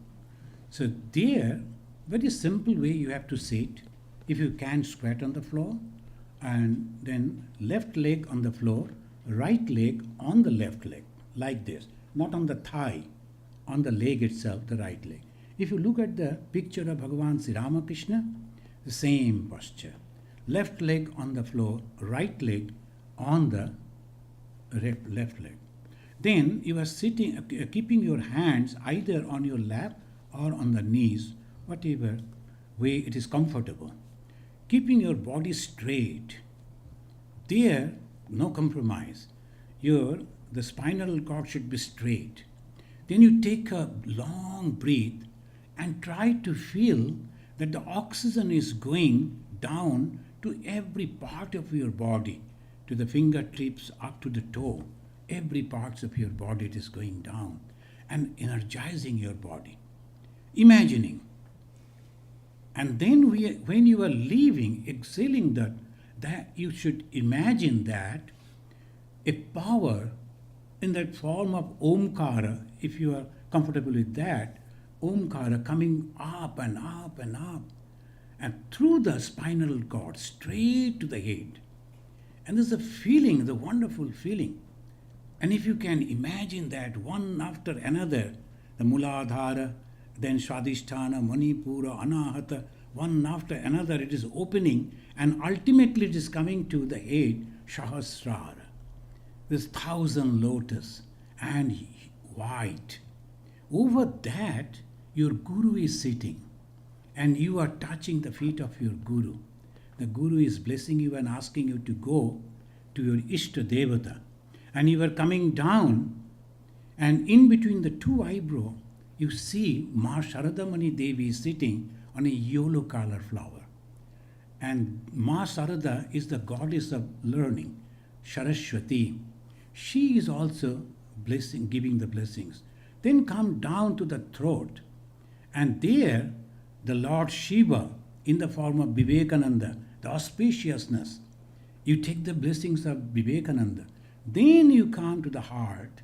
So there, very simple way you have to sit. If you can, squat on the floor, and then left leg on the floor, right leg on the left leg, like this. Not on the thigh, on the leg itself, the right leg. If you look at the picture of Bhagavan Sri Ramakrishna, the same posture. Left leg on the floor, right leg on the left leg. Then you are sitting, keeping your hands either on your lap or on the knees, whatever way it is comfortable. Keeping your body straight. There, no compromise. The spinal cord should be straight. Then you take a long breath and try to feel that the oxygen is going down to every part of your body, to the fingertips up to the toe. Every parts of your body it is going down and energizing your body. Imagining. And then when you are leaving, exhaling that you should imagine that a power in that form of Omkara, if you are comfortable with that, Omkara coming up and up and up, and through the spinal cord, straight to the head. And there's a feeling, the wonderful feeling. And if you can imagine that one after another, the Muladhara, then Swadhisthana, Manipura, Anahata, one after another it is opening, and ultimately it is coming to the head, Sahasrara. This 1,000 lotus and white. Over that, your Guru is sitting, and you are touching the feet of your Guru. The Guru is blessing you and asking you to go to your Ishta Devata. And you are coming down, and in between the two eyebrows, you see Ma Sharadamani Devi sitting on a yellow color flower. And Ma Sharada is the goddess of learning, Saraswati. She is also blessing, giving the blessings. Then come down to the throat, and there the Lord Shiva in the form of Vivekananda, the auspiciousness. You take the blessings of Vivekananda. Then you come to the heart.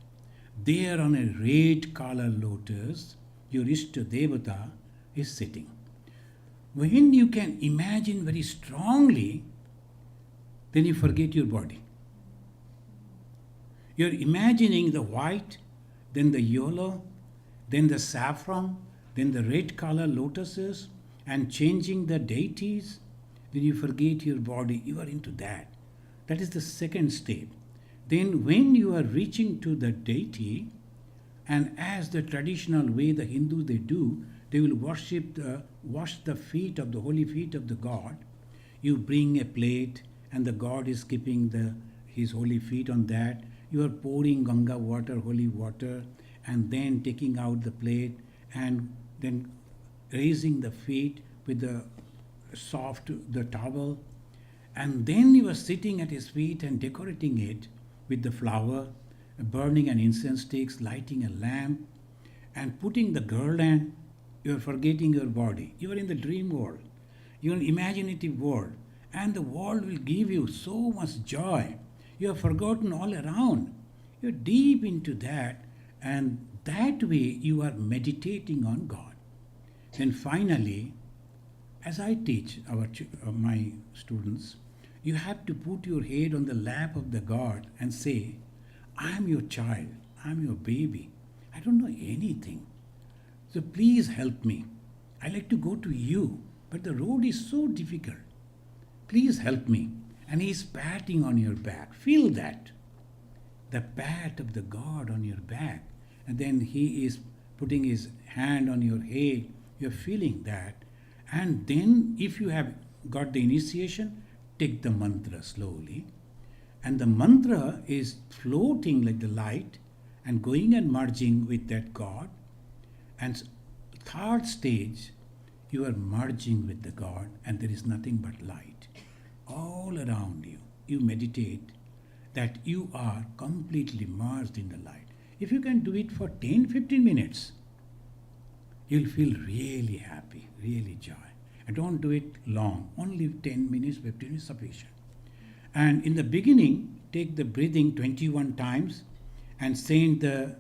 There on a red color lotus, your Ishta Devata is sitting. When you can imagine very strongly, then you forget your body. You're imagining the white, then the yellow, then the saffron, then the red color lotuses, and changing the deities. Then you forget your body. You are into that. That is the second step. Then when you are reaching to the deity, and as the traditional way the Hindus they do, they will wash the feet of the holy feet of the God. You bring a plate, and the God is keeping his holy feet on that. You are pouring Ganga water, holy water, and then taking out the plate, and then raising the feet with the towel, And then he was sitting at his feet and decorating it with the flower, burning an incense sticks, lighting a lamp, and putting the garland. You are forgetting your body. You are in the dream world. You are in imaginative world. And the world will give you so much joy. You have forgotten all around. You're deep into that, and that way you are meditating on God. Then finally, as I teach my students, you have to put your head on the lap of the God and say, I am your child, I am your baby, I don't know anything. So please help me. I like to go to you, but the road is so difficult. Please help me. And he is patting on your back. Feel that. The pat of the God on your back. And then he is putting his hand on your head. You're feeling that. And then if you have got the initiation, take the mantra slowly. And the mantra is floating like the light and going and merging with that God. And third stage, you are merging with the God, and there is nothing but light all around you. You meditate that you are completely merged in the light. If you can do it for 10-15 minutes, you'll feel really happy, really joy. And don't do it long, only 10 minutes, 15 minutes sufficient. And in the beginning, take the breathing 21 times and send the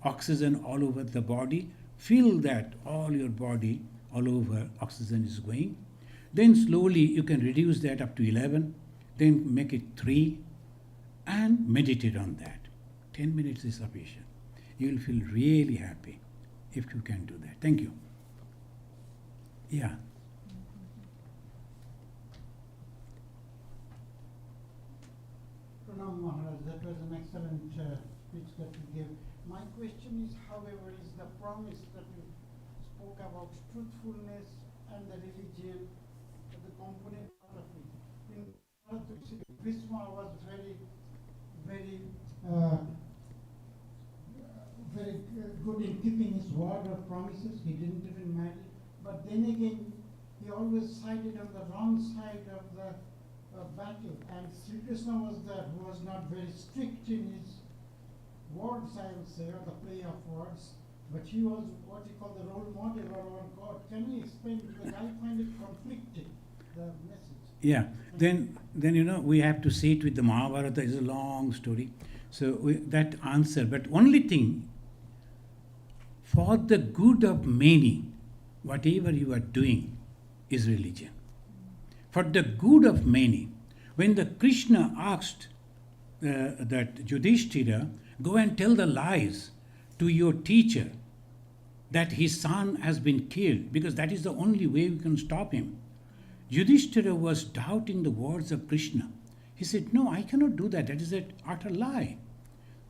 oxygen all over the body. Feel that all your body, all over, oxygen is going. Then slowly you can reduce that up to 11, then make it 3, and meditate on that. 10 minutes is sufficient. You will feel really happy if you can do that. Thank you. Yeah. Pranam Maharaj, that was an excellent speech that you gave. My question is, however, is the promise that you spoke about truthfulness and the religion, the component part of it. In Bhishma was very good in keeping his word or promises. He didn't even marry. But then again, he always sided on the wrong side of the battle. And Sri Krishna was there, who was not very strict in his words, I will say, or the play of words. But he was what you call the role model or our God. Can you explain? Because I find it conflicting, the message. Yeah, then we have to see it with the Mahabharata. It's a long story. So that answer, but only thing, for the good of many, whatever you are doing is religion. For the good of many. When the Krishna asked that Yudhishthira, go and tell the lies to your teacher that his son has been killed, because that is the only way we can stop him. Yudhishthira was doubting the words of Krishna. He said, no, I cannot do that. That is an utter lie.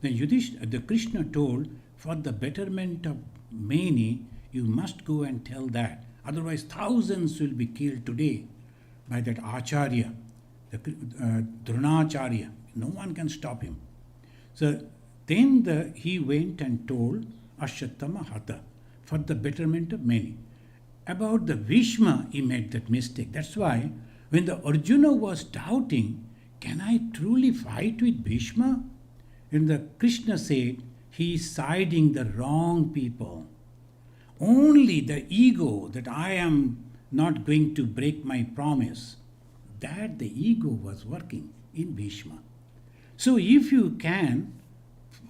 Then the Krishna told, for the betterment of many, you must go and tell that. Otherwise, thousands will be killed today by that Acharya, the Dronacharya. No one can stop him. So then he went and told Ashwatthama Hatha, for the betterment of many. About the Bhishma, he made that mistake. That's why when the Arjuna was doubting, can I truly fight with Bhishma? And the Krishna said, he is siding the wrong people. Only the ego that I am not going to break my promise, that the ego was working in Bhishma. So if you can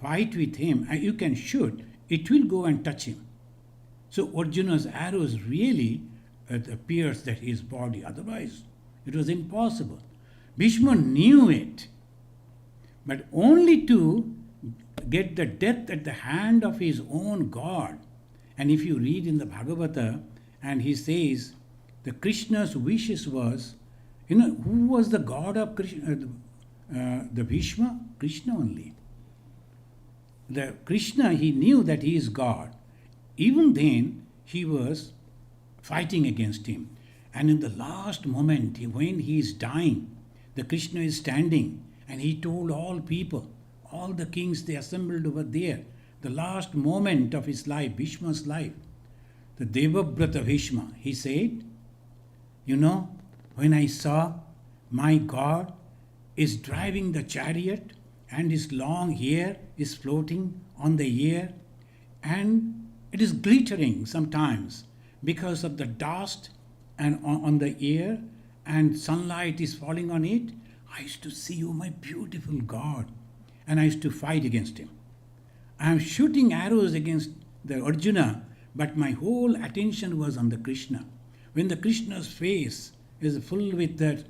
fight with him, you can shoot, it will go and touch him. So Arjuna's arrows really pierced that his body. Otherwise, it was impossible. Bhishma knew it, but only to get the death at the hand of his own God. And if you read in the Bhagavata, and he says, the Krishna's wishes was, who was the God of Krishna? The Bhishma? Krishna only. The Krishna, he knew that he is God. Even then, he was fighting against him. And in the last moment, when he is dying, the Krishna is standing, and he told all people, all the kings, they assembled over there, the last moment of his life, Bhishma's life, the Devabrata Bhishma, he said, when I saw my God is driving the chariot and his long hair is floating on the air and it is glittering sometimes because of the dust and on the air and sunlight is falling on it. I used to see, oh my beautiful God, and I used to fight against him. I am shooting arrows against the Arjuna, but my whole attention was on the Krishna. When the Krishna's face is full with that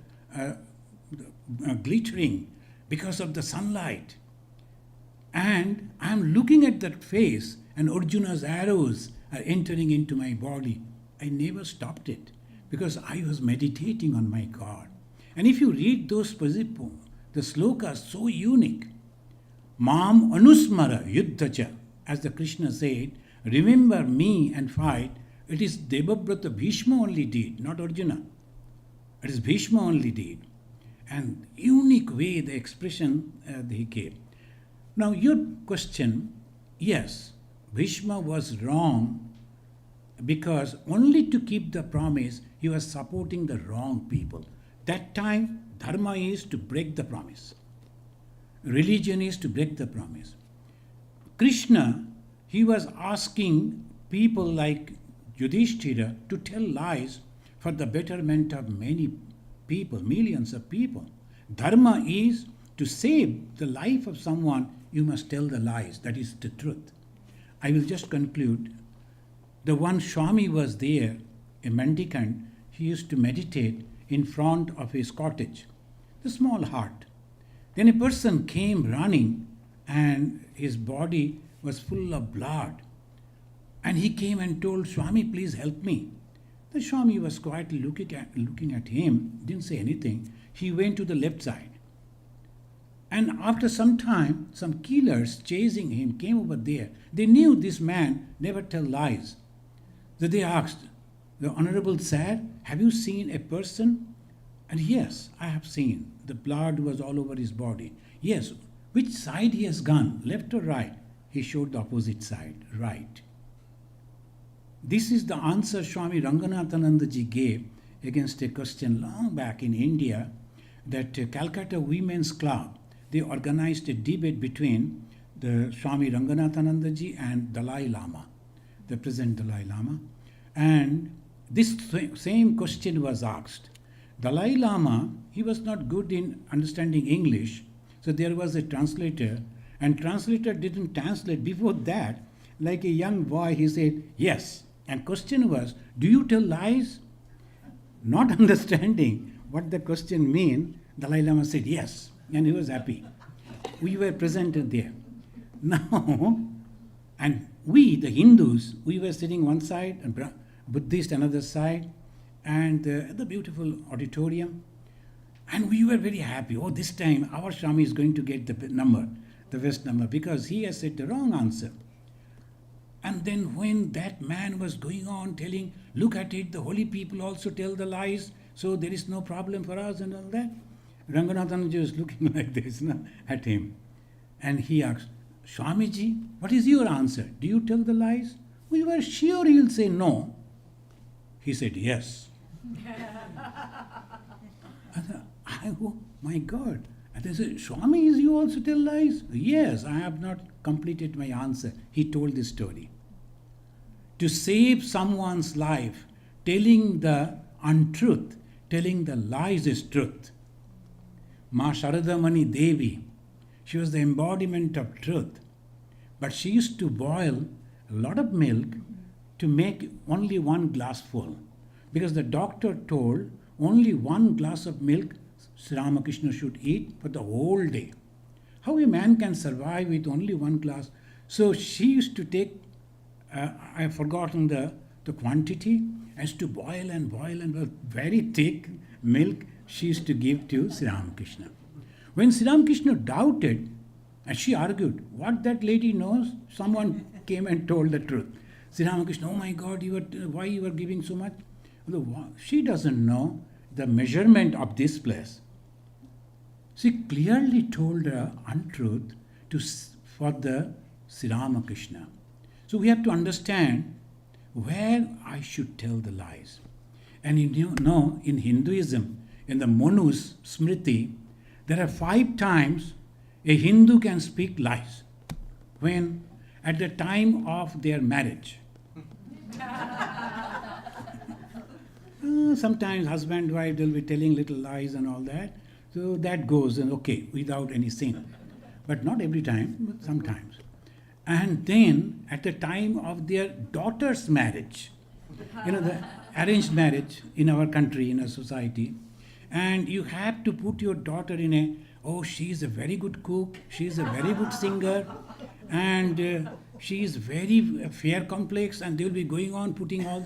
glittering because of the sunlight, and I am looking at that face, and Arjuna's arrows are entering into my body, I never stopped it because I was meditating on my God. And if you read those the slokas, so unique. Mam anusmara yuddhacha, as the Krishna said, remember me and fight. It is Devabrata Bhishma only did, not Arjuna. It is Bhishma only did. And unique way the expression he gave. Now your question, yes, Bhishma was wrong because only to keep the promise he was supporting the wrong people. That time dharma is to break the promise. Religion is to break the promise. Krishna, he was asking people like Yudhishthira to tell lies for the betterment of many people, millions of people. Dharma is to save the life of someone, you must tell the lies. That is the truth. I will just conclude. The one Swami was there, a mendicant, he used to meditate in front of his cottage, the small hut. Then a person came running and his body was full of blood. And he came and told Swami, please help me. The Swami was quietly looking at him, didn't say anything. He went to the left side. And after some time, some killers chasing him came over there. They knew this man never tell lies. So they asked, the Honorable Sir, have you seen a person? And yes, I have seen. The blood was all over his body. Yes, which side he has gone, left or right? He showed the opposite side, right. This is the answer Swami Ranganathanandaji gave against a question long back in India that Calcutta Women's Club, they organized a debate between the Swami Ranganathanandaji and Dalai Lama, the present Dalai Lama. And this same question was asked. Dalai Lama, he was not good in understanding English, so there was a translator, and translator didn't translate. Before that, like a young boy, he said, yes. And question was, do you tell lies? Not understanding what the question mean, Dalai Lama said yes, and he was happy. We were present there. Now, and we, the Hindus, we were sitting one side, and Buddhist another side, and the beautiful auditorium. And we were very happy. Oh, this time our Swami is going to get the number, the best number, because he has said the wrong answer. And then when that man was going on telling, look at it, the holy people also tell the lies, so there is no problem for us and all that, Ranganathanji was looking like this at him. And he asked, Swamiji, what is your answer? Do you tell the lies? We were sure he will say no. He said yes. Oh my God. And they said, Swami, is you also tell lies? Yes, I have not completed my answer. He told this story. To save someone's life, telling the untruth, telling the lies is truth. Ma Sharadamani Devi, she was the embodiment of truth. But she used to boil a lot of milk to make only one glass full. Because the doctor told only one glass of milk Sri Ramakrishna should eat for the whole day. How a man can survive with only one glass? So she used to take, I have forgotten the quantity, as to boil and very thick milk she used to give to Sri Ramakrishna. When Sri Ramakrishna doubted, and she argued, what that lady knows, someone came and told the truth. Sri Ramakrishna, oh my God, why you are giving so much? She doesn't know the measurement of this place. She clearly told her untruth for the Sri Ramakrishna. So we have to understand where I should tell the lies. And in Hinduism, in the Manu's Smriti, there are 5 times a Hindu can speak lies. When? At the time of their marriage. Sometimes husband, wife, they'll be telling little lies and all that. So that goes and okay, without any sin. But not every time, but sometimes. And then at the time of their daughter's marriage, the arranged marriage in our country, in our society, and you have to put your daughter in a, oh, she is a very good cook, she is a very good singer, and she is very fair complex, and they will be going on putting all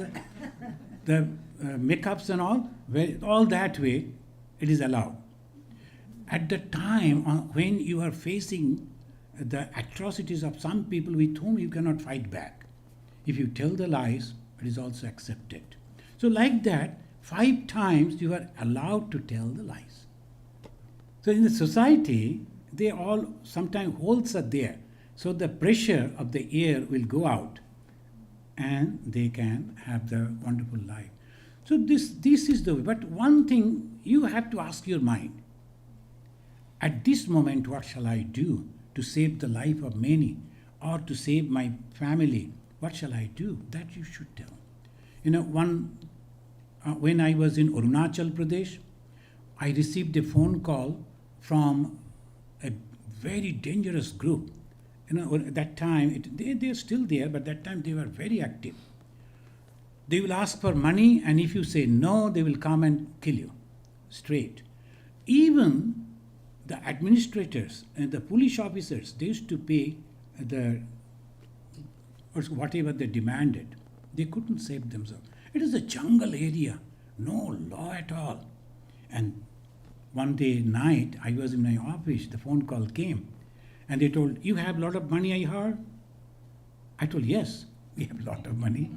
the makeups and all that way, it is allowed. At the time when you are facing the atrocities of some people with whom you cannot fight back, if you tell the lies, it is also accepted. So like that, 5 times you are allowed to tell the lies. So in the society, they all, sometimes holes are there. So the pressure of the air will go out and they can have the wonderful life. So this is the way. But one thing you have to ask your mind. At this moment, what shall I do to save the life of many or to save my family? What shall I do? That you should tell. When I was in Arunachal Pradesh, I received a phone call from a very dangerous group. At that time, they are still there, but that time they were very active. They will ask for money, and if you say no, they will come and kill you straight. Even the administrators and the police officers, they used to pay whatever they demanded. They couldn't save themselves. It is a jungle area, no law at all. And one day night, I was in my office, the phone call came, and they told, you have a lot of money, I heard? I told, yes, we have a lot of money.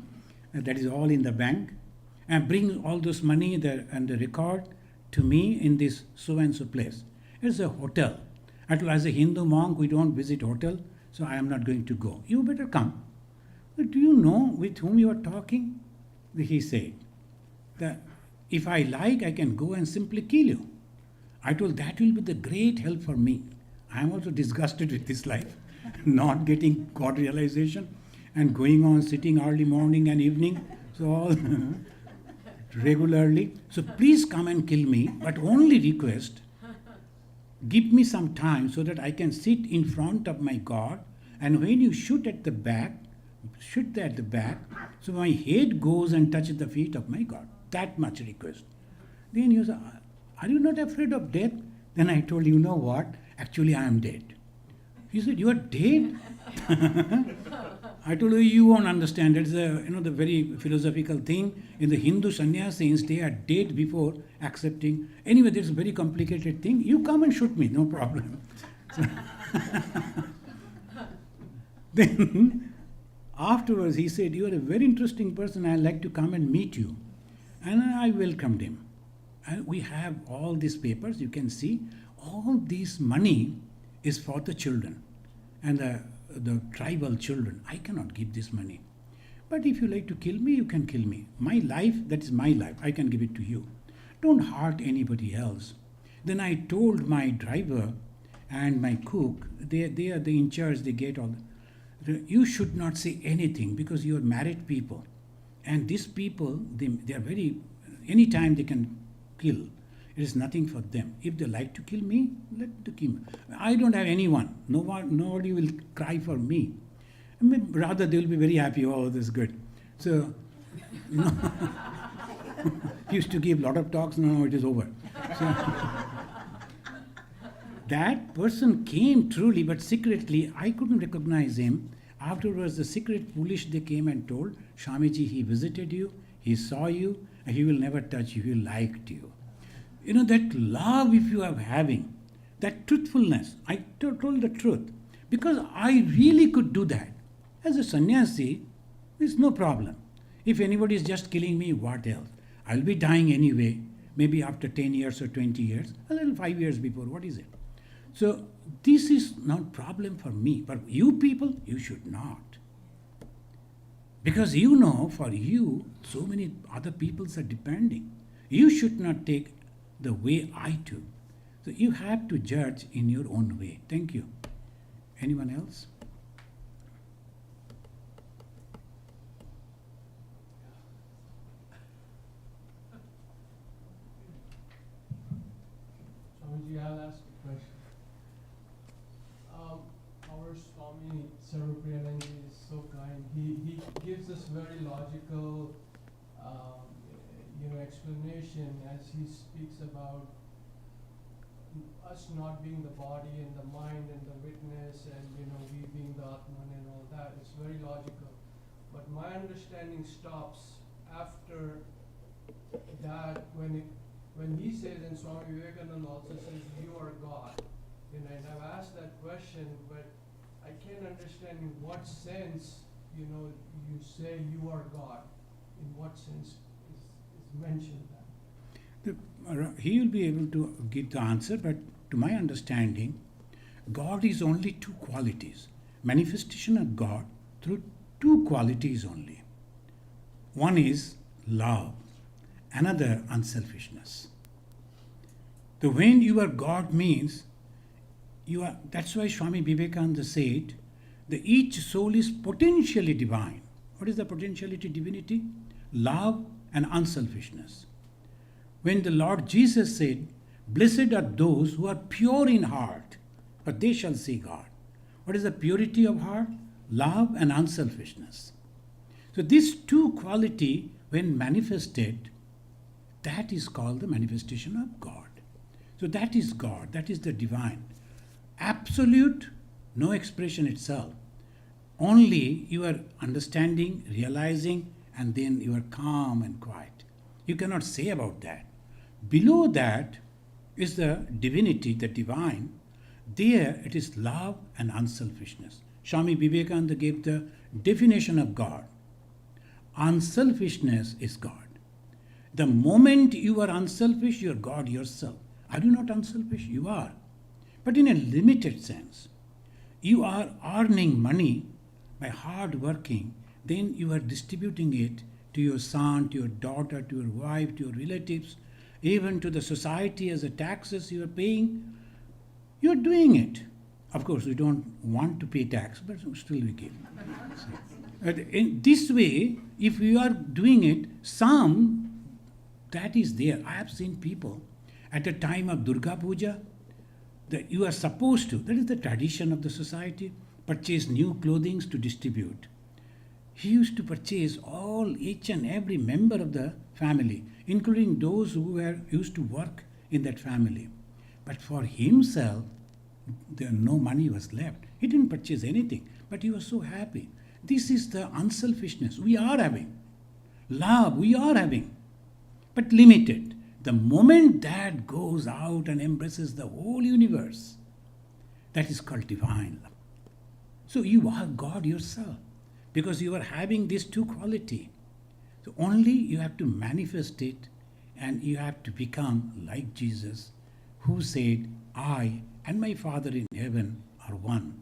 And that is all in the bank. And bring all this money and the record to me in this so-and-so place. It's a hotel. I told, as a Hindu monk, we don't visit hotel, so I am not going to go. You better come. But do you know with whom you are talking? He said, that if I like, I can go and simply kill you. I told, that will be the great help for me. I am also disgusted with this life, not getting God realization and going on sitting early morning and evening, so all regularly. So please come and kill me, but only request, give me some time so that I can sit in front of my God, and when you shoot at the back, so my head goes and touches the feet of my God. That much request. Then you say, are you not afraid of death? Then I told, you know what? Actually, I am dead. He said, you are dead? I told you, you won't understand. It's the very philosophical thing. In the Hindu sannyasis, they are dead before accepting. Anyway, there's a very complicated thing. You come and shoot me, no problem. Then, afterwards, he said, you are a very interesting person. I'd like to come and meet you. And I welcomed him. And we have all these papers. You can see all this money is for the children and the tribal children. I cannot give this money. But if you like to kill me, you can kill me. My life, that is my life. I can give it to you. Don't hurt anybody else. Then I told my driver and my cook, they are the in charge, they get all. You should not say anything because you are married people. And these people, they are very, anytime they can kill. It is nothing for them. If they like to kill me, let them kill me. I don't have anyone. Nobody will cry for me. Rather, they will be very happy. Oh, this is good. So, used to give a lot of talks. Now it is over. So, that person came truly, but secretly, I couldn't recognize him. Afterwards, the secret police, they came and told, Swamiji, he visited you, he saw you, and he will never touch you, he liked you. That love if you are having, that truthfulness, I told the truth. Because I really could do that. As a sannyasi, there's no problem. If anybody is just killing me, what else? I'll be dying anyway, maybe after 10 years or 20 years, a little 5 years before, what is it? So this is not problem for me, but you people, you should not. Because for you, so many other peoples are depending. You should not take the way I took. So you have to judge in your own way. Thank you. Anyone else? Swamiji, I'll ask a question. Our Swami Sarvapriyananji is so kind. He gives us very logical, explanation as he speaks about us not being the body and the mind and the witness and we being the Atman and all that. It's very logical. But my understanding stops after that when he says, and Swami Vivekananda also says, you are God. And I've asked that question, but I can't understand in what sense, you say you are God. In what sense is mentioned that? He will be able to give the answer, but to my understanding, God is only two qualities. Manifestation of God through two qualities only. One is love, another unselfishness. So when you are God means you are. That's why Swami Vivekananda said that each soul is potentially divine. What is the potentiality divinity? Love and unselfishness. When the Lord Jesus said, "Blessed are those who are pure in heart, for they shall see God." What is the purity of heart? Love and unselfishness. So these two qualities, when manifested, that is called the manifestation of God. So that is God, that is the divine. Absolute, no expression itself. Only you are understanding, realizing, and then you are calm and quiet. You cannot say about that. Below that is the divinity, the divine. There it is love and unselfishness. Swami Vivekananda gave the definition of God. Unselfishness is God. The moment you are unselfish, you are God yourself. Are you not unselfish? You are. But in a limited sense. You are earning money by hard working, then you are distributing it to your son, to your daughter, to your wife, to your relatives, even to the society as a taxes you are paying. You are doing it. Of course, we don't want to pay tax, but still we give. In this way, if you are doing it, that is there. I have seen people at the time of Durga Puja, that you are supposed to, that is the tradition of the society, purchase new clothing to distribute. He used to purchase each and every member of the family, including those who used to work in that family. But for himself, no money was left. He didn't purchase anything, but he was so happy. This is the unselfishness we are having. Love we are having, but limited. The moment that goes out and embraces the whole universe, that is called divine love. So you are God yourself, because you are having these two qualities. So only you have to manifest it, and you have to become like Jesus, who said, "I and my Father in heaven are one."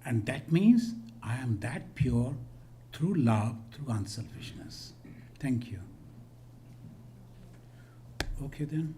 And that means I am that pure through love, through unselfishness. Thank you. Okay then.